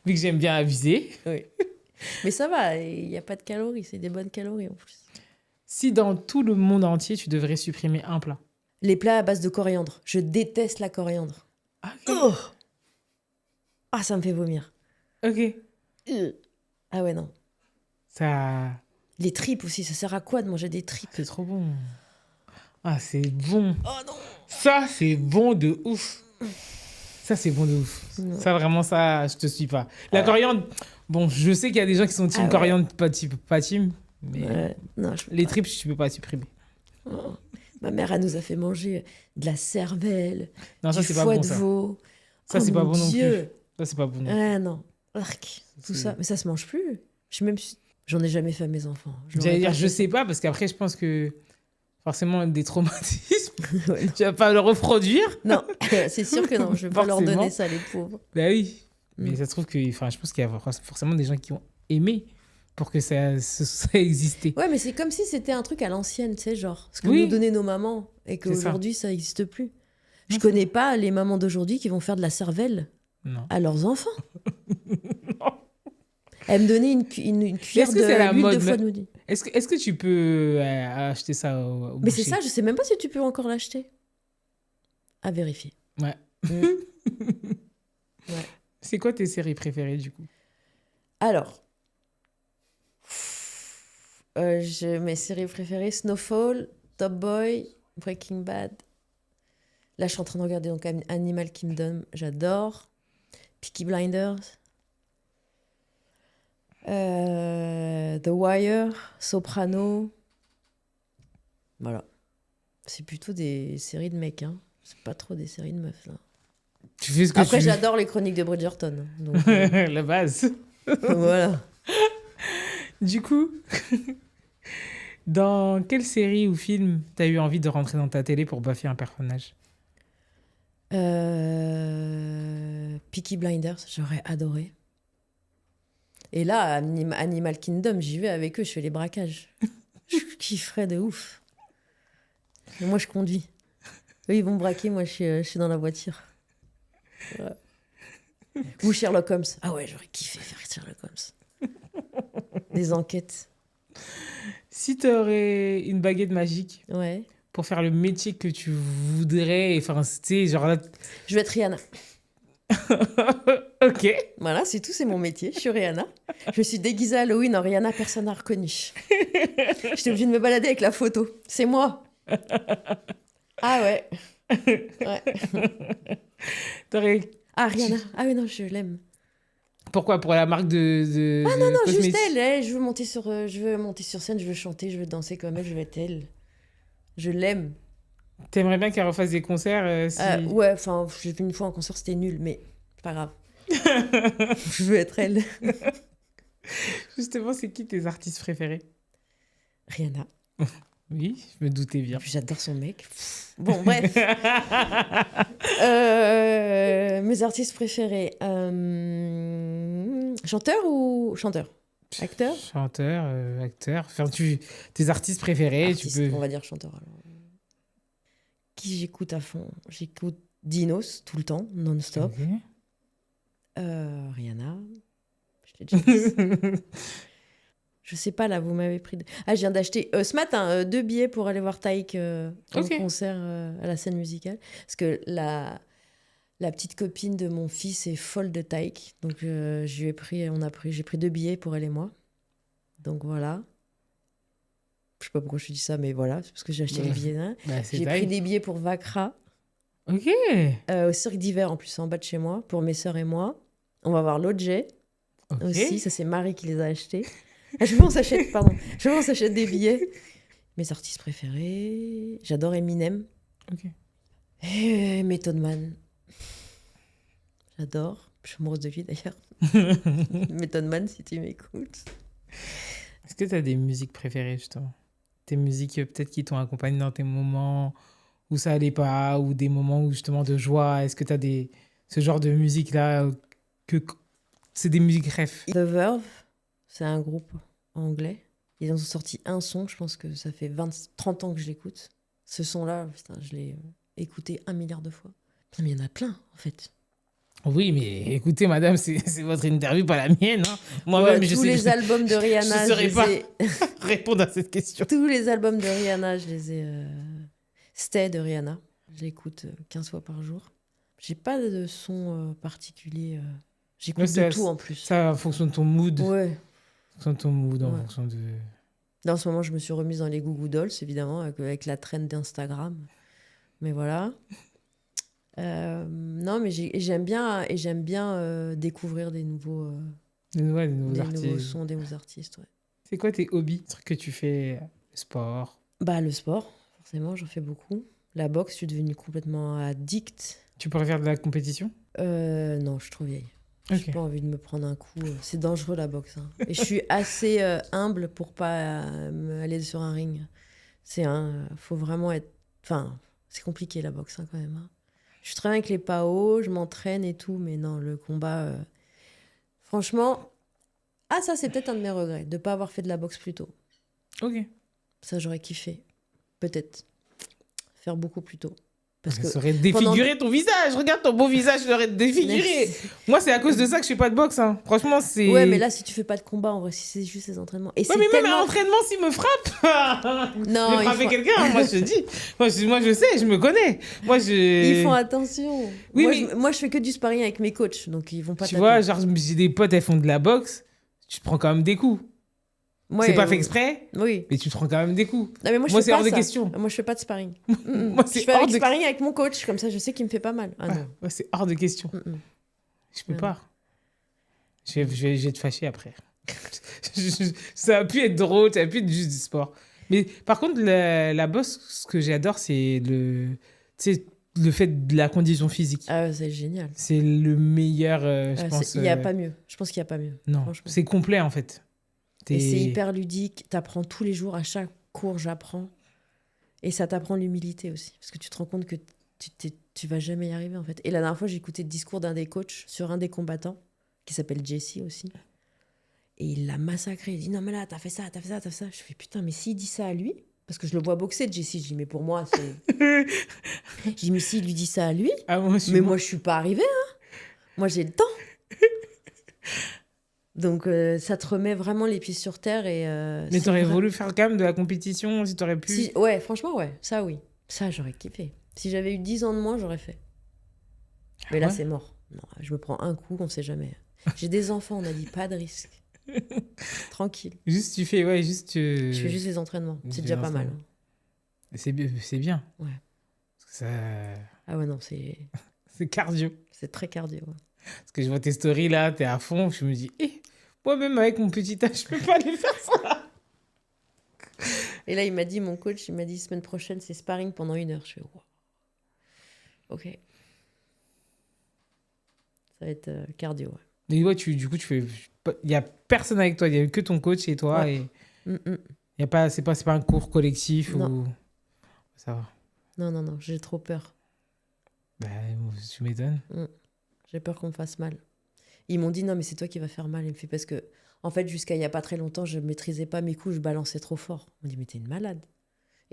Vu que j'aime bien aviser. Oui. Mais ça va, il n'y a pas de calories, c'est des bonnes calories en plus. Si dans tout le monde entier, tu devrais supprimer un plat. Les plats à base de coriandre. Je déteste la coriandre. Ok. Oh ah, ça me fait vomir. Ok. Ah ouais, non. Ça... Les tripes aussi, ça sert à quoi de manger des tripes? C'est trop bon. Ah, c'est bon. Oh non. Ça, c'est bon de ouf. Ça, c'est bon de ouf. Non. Ça, vraiment, ça, je te suis pas. La coriandre, bon, je sais qu'il y a des gens qui sont team Ah ouais. coriandre, pas team, mais Ouais. Non, je peux les pas. tripes, tu peux pas supprimer. Oh. Ma mère, elle nous a fait manger de la cervelle, Non, ça, du c'est pas foie bon, de ça. veau. Ça, Oh c'est pas mon bon non plus. Dieu. Ça, c'est pas bon non plus. Ah non. Arc. Tout C'est- ça. Mais ça se mange plus. Je suis même... J'en ai jamais fait à mes enfants. J'allais dire, je sais pas, parce qu'après, je pense que forcément, des traumatismes, Ouais, non. tu vas pas le reproduire. Non, c'est sûr que non. Je vais pas leur Forcément. donner ça, les pauvres. Bah oui. Mais Mm. ça se trouve que, enfin, je pense qu'il y a forcément des gens qui ont aimé pour que ça existait. Ouais, mais c'est comme si c'était un truc à l'ancienne, tu sais, genre. Ce que Oui. nous donnaient nos mamans et C'est ça. qu'aujourd'hui, ça n'existe plus. Je Non, connais pas les mamans d'aujourd'hui qui vont faire de la cervelle Non. à leurs enfants. Elles me donnaient une cuillère Est-ce que c'est la d'huile de mode foie de mouton. Est-ce que tu peux acheter ça au Mais c'est boucher? ça, je sais même pas si tu peux encore l'acheter. À vérifier. Ouais. Mm. C'est quoi tes séries préférées, du coup? Alors, mes séries préférées, Snowfall, Top Boy, Breaking Bad. Là, je suis en train de regarder donc Animal Kingdom, j'adore. Peaky Blinders. The Wire, Soprano. Voilà. C'est plutôt des séries de mecs, hein. C'est pas trop des séries de meufs, là. Tu fais ce que Après, tu veux. j'adore les chroniques de Bridgerton. Donc, La base. voilà. Du coup, dans quelle série ou film t'as eu envie de rentrer dans ta télé pour baffer un personnage? Peaky Blinders, j'aurais adoré. Et là, Animal Kingdom, j'y vais avec eux, je fais les braquages. Je kifferais de ouf. Et moi, je conduis. Eux, ils vont me braquer, moi, je suis dans la voiture. Voilà. Ou Sherlock Holmes. Ah ouais, j'aurais kiffé faire Sherlock Holmes. Des enquêtes. Si t'aurais une baguette magique Ouais. pour faire le métier que tu voudrais, enfin, tu sais, genre là... Je vais être Rihanna. Ok. Voilà, c'est tout, c'est mon métier. Je suis Rihanna. Je me suis déguisée à Halloween en Rihanna, personne n'a reconnu. J'étais obligée de me balader avec la photo. C'est moi. Ah ouais. Ouais. T'aurais... Ah, Rihanna. Ah oui, non, je l'aime. Pourquoi? Pour la marque de Ah non, non, cosmétiques? juste elle. Je veux monter sur scène, je veux chanter, je veux danser comme elle, je veux être elle. Je l'aime. T'aimerais bien qu'elle refasse des concerts si... Ouais, enfin, j'ai vu une fois un concert, c'était nul, mais c'est pas grave. Je veux être elle. Justement, c'est qui tes artistes préférés? Rihanna. Oui, je me doutais bien. Puis j'adore son mec. Bon, bref. Mes artistes préférés. Chanteur ou chanteur? Acteur? Chanteur, acteur. Enfin, tes artistes préférés, Artiste, tu peux... on va dire chanteur. Alors. Qui j'écoute à fond? J'écoute Dinos tout le temps, non-stop. Ok. Rihanna. Je l'ai déjà dit. Je sais pas, là, vous m'avez pris... Ah, je viens d'acheter ce matin 2 billets pour aller voir Taïk en Ok. concert à la scène musicale. Parce que la petite copine de mon fils est folle de Taïk. Donc, j'ai pris 2 billets pour elle et moi. Donc, voilà. Je sais pas pourquoi je te dis ça, mais voilà. C'est parce que j'ai acheté les billets. Hein. Bah, c'est J'ai taille. pris des billets pour Vakra, Ok. au Cirque d'hiver, en plus, en bas de chez moi, pour mes sœurs et moi. On va voir l'Ojet Ok. aussi. Ça, c'est Marie qui les a achetés. Je pense on s'achète des billets. Mes artistes préférés, j'adore Eminem. Ok. Et Method Man. J'adore. Je suis amoureuse de lui d'ailleurs. Method Man, si tu m'écoutes. Est-ce que tu as des musiques préférées, justement? Tes musiques, peut-être, qui t'ont accompagné dans tes moments où ça allait pas, ou des moments où, justement, de joie. Est-ce que tu as ce genre de musique-là, que c'est des musiques rêves? The Verve, c'est un groupe anglais. Ils ont sorti un son, je pense que ça fait 30 ans que je l'écoute. Ce son-là, putain, je l'ai écouté 1 milliard de fois. Mais il y en a plein, en fait. Oui, mais écoutez, madame, c'est votre interview, pas la mienne. Hein. Moi-même, Ouais, je tous sais les albums de Rihanna, je saurais pas ai... répondre à cette question. Tous les albums de Rihanna, je les ai... Stay de Rihanna. Je l'écoute 15 fois par jour. J'ai pas de son particulier. J'écoute de tout en plus. Ça, en fonction de ton mood. Ouais. En fonction de ton mood, en Ouais. fonction de... Là, en ce moment, je me suis remise dans les Goo Goo Dolls, évidemment, avec la trend d'Instagram. Mais voilà. Non, mais j'aime bien découvrir des nouveaux nouveaux artistes. nouveaux sons, des nouveaux artistes. Ouais. C'est quoi tes hobbies? Les trucs que tu fais? Le sport? Bah, le sport, forcément, j'en fais beaucoup. La boxe, je suis devenue complètement addict. Tu pourrais faire de la compétition? Non, je suis trop vieille. Ok. J'ai pas envie de me prendre un coup. C'est dangereux, la boxe. Hein. Et je suis assez humble pour pas aller sur un ring. Faut vraiment être... Enfin, c'est compliqué, la boxe, hein, quand même. Hein. Je suis très bien avec les PAO, je m'entraîne et tout, mais non, le combat... Franchement... Ah, ça, c'est peut-être un de mes regrets, de pas avoir fait de la boxe plus tôt. Ok. Ça, j'aurais kiffé. Peut-être. Faire beaucoup plus tôt. Parce Ça aurait défiguré ton visage. Regarde ton beau visage, il aurait défiguré. Merci. Moi, c'est à cause de ça que je fais pas de boxe. Hein. Franchement, c'est... Ouais, mais là, si tu fais pas de combat, en vrai, si c'est juste les entraînements... Et Ouais, c'est mais même tellement... à l'entraînement, s'il me frappe... Non, je vais frapper quelqu'un, hein, moi, je te dis. Moi, je sais, je me connais. Ils font attention. Oui, Moi, je fais que du sparring avec mes coachs, donc ils vont pas Tu taper. vois, genre, j'ai des potes, elles font de la boxe. Tu te prends quand même des coups. Ouais, c'est pas fait exprès, Oui. mais tu te prends quand même des coups. Non, mais moi, Moi, je fais c'est pas hors de ça. question. Moi, je fais pas de sparring. Moi, c'est Je fais hors avec de... sparring avec mon coach, comme ça, je sais qu'il me fait pas mal. Ah non. Ouais, c'est hors de question. Je peux Ouais. pas. Je vais te fâcher après. Ça a pu être drôle, ça a pu être juste du sport. Mais par contre, la boxe, ce que j'adore, c'est tu sais, le fait de la condition physique. Ah, c'est génial. C'est le meilleur, je pense. Il n'y a pas mieux. Je pense qu'il n'y a pas mieux. Non, franchement. c'est complet en fait. Et c'est hyper ludique. Tu apprends tous les jours. À chaque cours, j'apprends. Et ça t'apprend l'humilité aussi. Parce que tu te rends compte que tu vas jamais y arriver, en fait. Et la dernière fois, j'ai écouté le discours d'un des coachs sur un des combattants, qui s'appelle Jesse aussi. Et il l'a massacré. Il dit, non, mais là, t'as fait ça, t'as fait ça, t'as fait ça. Je fais, putain, mais s'il dit ça à lui... Parce que je le vois boxer, Jesse. Je dis, mais pour moi, c'est... Je dis, mais s'il lui dit ça à lui... Ah, moi, moi, je suis pas arrivée, hein. Moi, j'ai le temps. Donc, ça te remet vraiment les pieds sur terre. Mais t'aurais voulu faire quand même de la compétition, si t'aurais pu... Ouais, franchement, ouais. Ça, oui. Ça, j'aurais kiffé. Si j'avais eu 10 ans de moins, j'aurais fait. Mais là, c'est mort. Non, je me prends un coup, on sait jamais. J'ai des enfants, on a dit pas de risque. Tranquille. Juste, tu fais... Ouais, juste... Je fais juste les entraînements. C'est déjà pas mal. C'est bien. Ouais. Parce que ça... Ah ouais, non, c'est... C'est cardio. C'est très cardio, ouais. Parce que je vois tes stories là, t'es à fond, je me dis, moi-même avec mon petit âge, je peux pas aller faire ça. Et là, mon coach, il m'a dit, semaine prochaine, c'est sparring pendant 1 heure. Je fais, wow. Ok. Ça va être cardio, ouais. Mais ouais, du coup, tu fais... Il y a personne avec toi, il y a que ton coach et toi. Ouais. Et y a pas, c'est pas un cours collectif Non. ou... Ça va. Non, j'ai trop peur. Bah, tu m'étonnes. J'ai peur qu'on me fasse mal. Ils m'ont dit, non, mais c'est toi qui vas faire mal. Il me fait, parce que, en fait, jusqu'à il n'y a pas très longtemps, je ne maîtrisais pas mes coups, je balançais trop fort. On me dit, mais t'es une malade.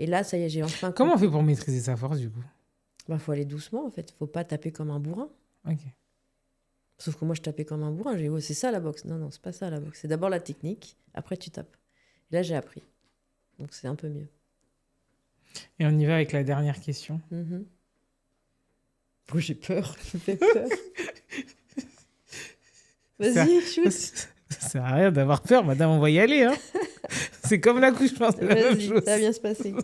Et là, ça y est, j'ai enfin... Comment on fait pour maîtriser sa force, du coup? Bah, faut aller doucement, en fait. Faut pas taper comme un bourrin. Ok. Sauf que moi, je tapais comme un bourrin. J'ai dit, oh, c'est ça la boxe. Non, c'est pas ça la boxe. C'est d'abord la technique, après tu tapes. Et là, j'ai appris. Donc, c'est un peu mieux. Et on y va avec la dernière question. Oh, j'ai peur. Ça me fait peur. Vas-y, shoot. Ça sert à rien d'avoir peur, madame, on va y aller. Hein. C'est comme l'accouchement, c'est la même chose. Ça va bien se passer.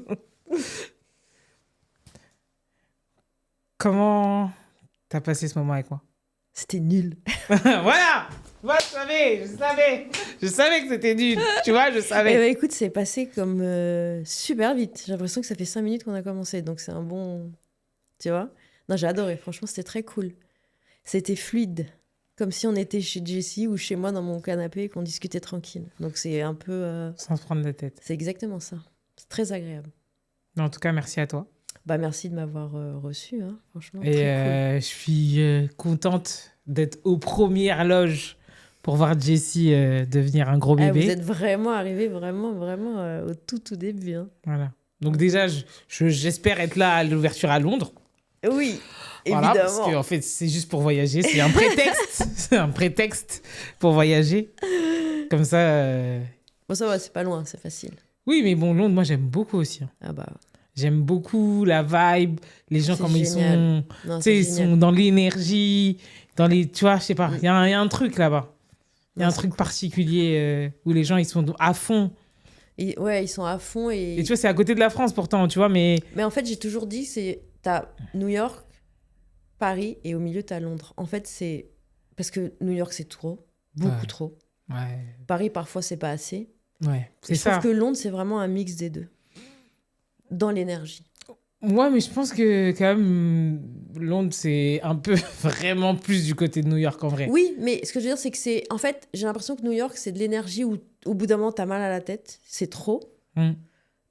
Comment t'as passé ce moment avec moi? C'était nul. Voilà. Moi, je savais que c'était nul. Tu vois, je savais. Eh ben, écoute, c'est passé comme super vite. J'ai l'impression que ça fait 5 minutes qu'on a commencé. Donc, c'est un bon... Tu vois? Non, j'ai adoré. Franchement, c'était très cool. C'était fluide. Comme si on était chez Jessie ou chez moi dans mon canapé et qu'on discutait tranquille. Donc, c'est un peu... Sans se prendre la tête. C'est exactement ça. C'est très agréable. En tout cas, merci à toi. Bah, merci de m'avoir reçu, hein, franchement. Et très cool. je suis contente d'être aux premières loges pour voir Jessie devenir un gros bébé. Vous êtes vraiment arrivé vraiment au tout début. Hein. Voilà. Donc déjà, j'espère être là à l'ouverture à Londres. Oui, voilà, évidemment. parce qu'en fait, c'est juste pour voyager. C'est un prétexte. C'est un prétexte pour voyager. Comme ça... Bon, ça va, c'est pas loin, c'est facile. Oui, mais bon, Londres, moi, j'aime beaucoup aussi. Hein. Ah bah... J'aime beaucoup la vibe, les gens C'est comment génial. ils Non, sont, tu sais, c'est ils génial. sont dans l'énergie, dans les, tu vois, je sais pas, il y a un truc là-bas. Il y a Non, un c'est truc cool. particulier où les gens, ils sont à fond. Ouais, ils sont à fond Et tu vois, c'est à côté de la France pourtant, tu vois, mais Mais en fait, j'ai toujours dit, t'as New York, Paris, et au milieu, t'as Londres. En fait, c'est... Parce que New York, c'est trop. Beaucoup Ouais. trop. ouais, Paris, parfois, c'est pas assez. ouais, c'est Et je trouve ça. que Londres, c'est vraiment un mix des deux. Dans l'énergie. Ouais, mais je pense que quand même, Londres, c'est un peu vraiment plus du côté de New York en vrai. Oui, mais ce que je veux dire, c'est que c'est... En fait, j'ai l'impression que New York, c'est de l'énergie où, au bout d'un moment, t'as mal à la tête. C'est trop. Mm.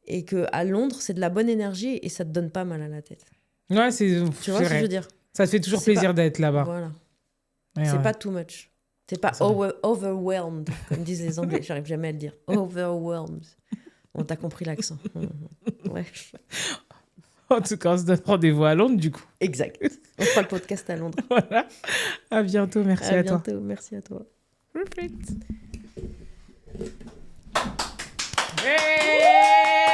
Et qu'à Londres, c'est de la bonne énergie et ça te donne pas mal à la tête. Ouais, c'est Tu vois c'est ce que je vrai. veux dire? Ça te fait toujours C'est plaisir pas- d'être là-bas. Voilà. Ouais, C'est ouais. pas too much. C'est pas C'est vrai. overwhelmed, comme disent les Anglais. J'arrive jamais à le dire. Overwhelmed. On t'a compris l'accent. Ouais. En tout cas, on se donne rendez-vous à Londres, du coup. Exact. On fera le podcast à Londres. Voilà. À bientôt. Merci à toi. bientôt. Merci à toi. Perfect. Hey!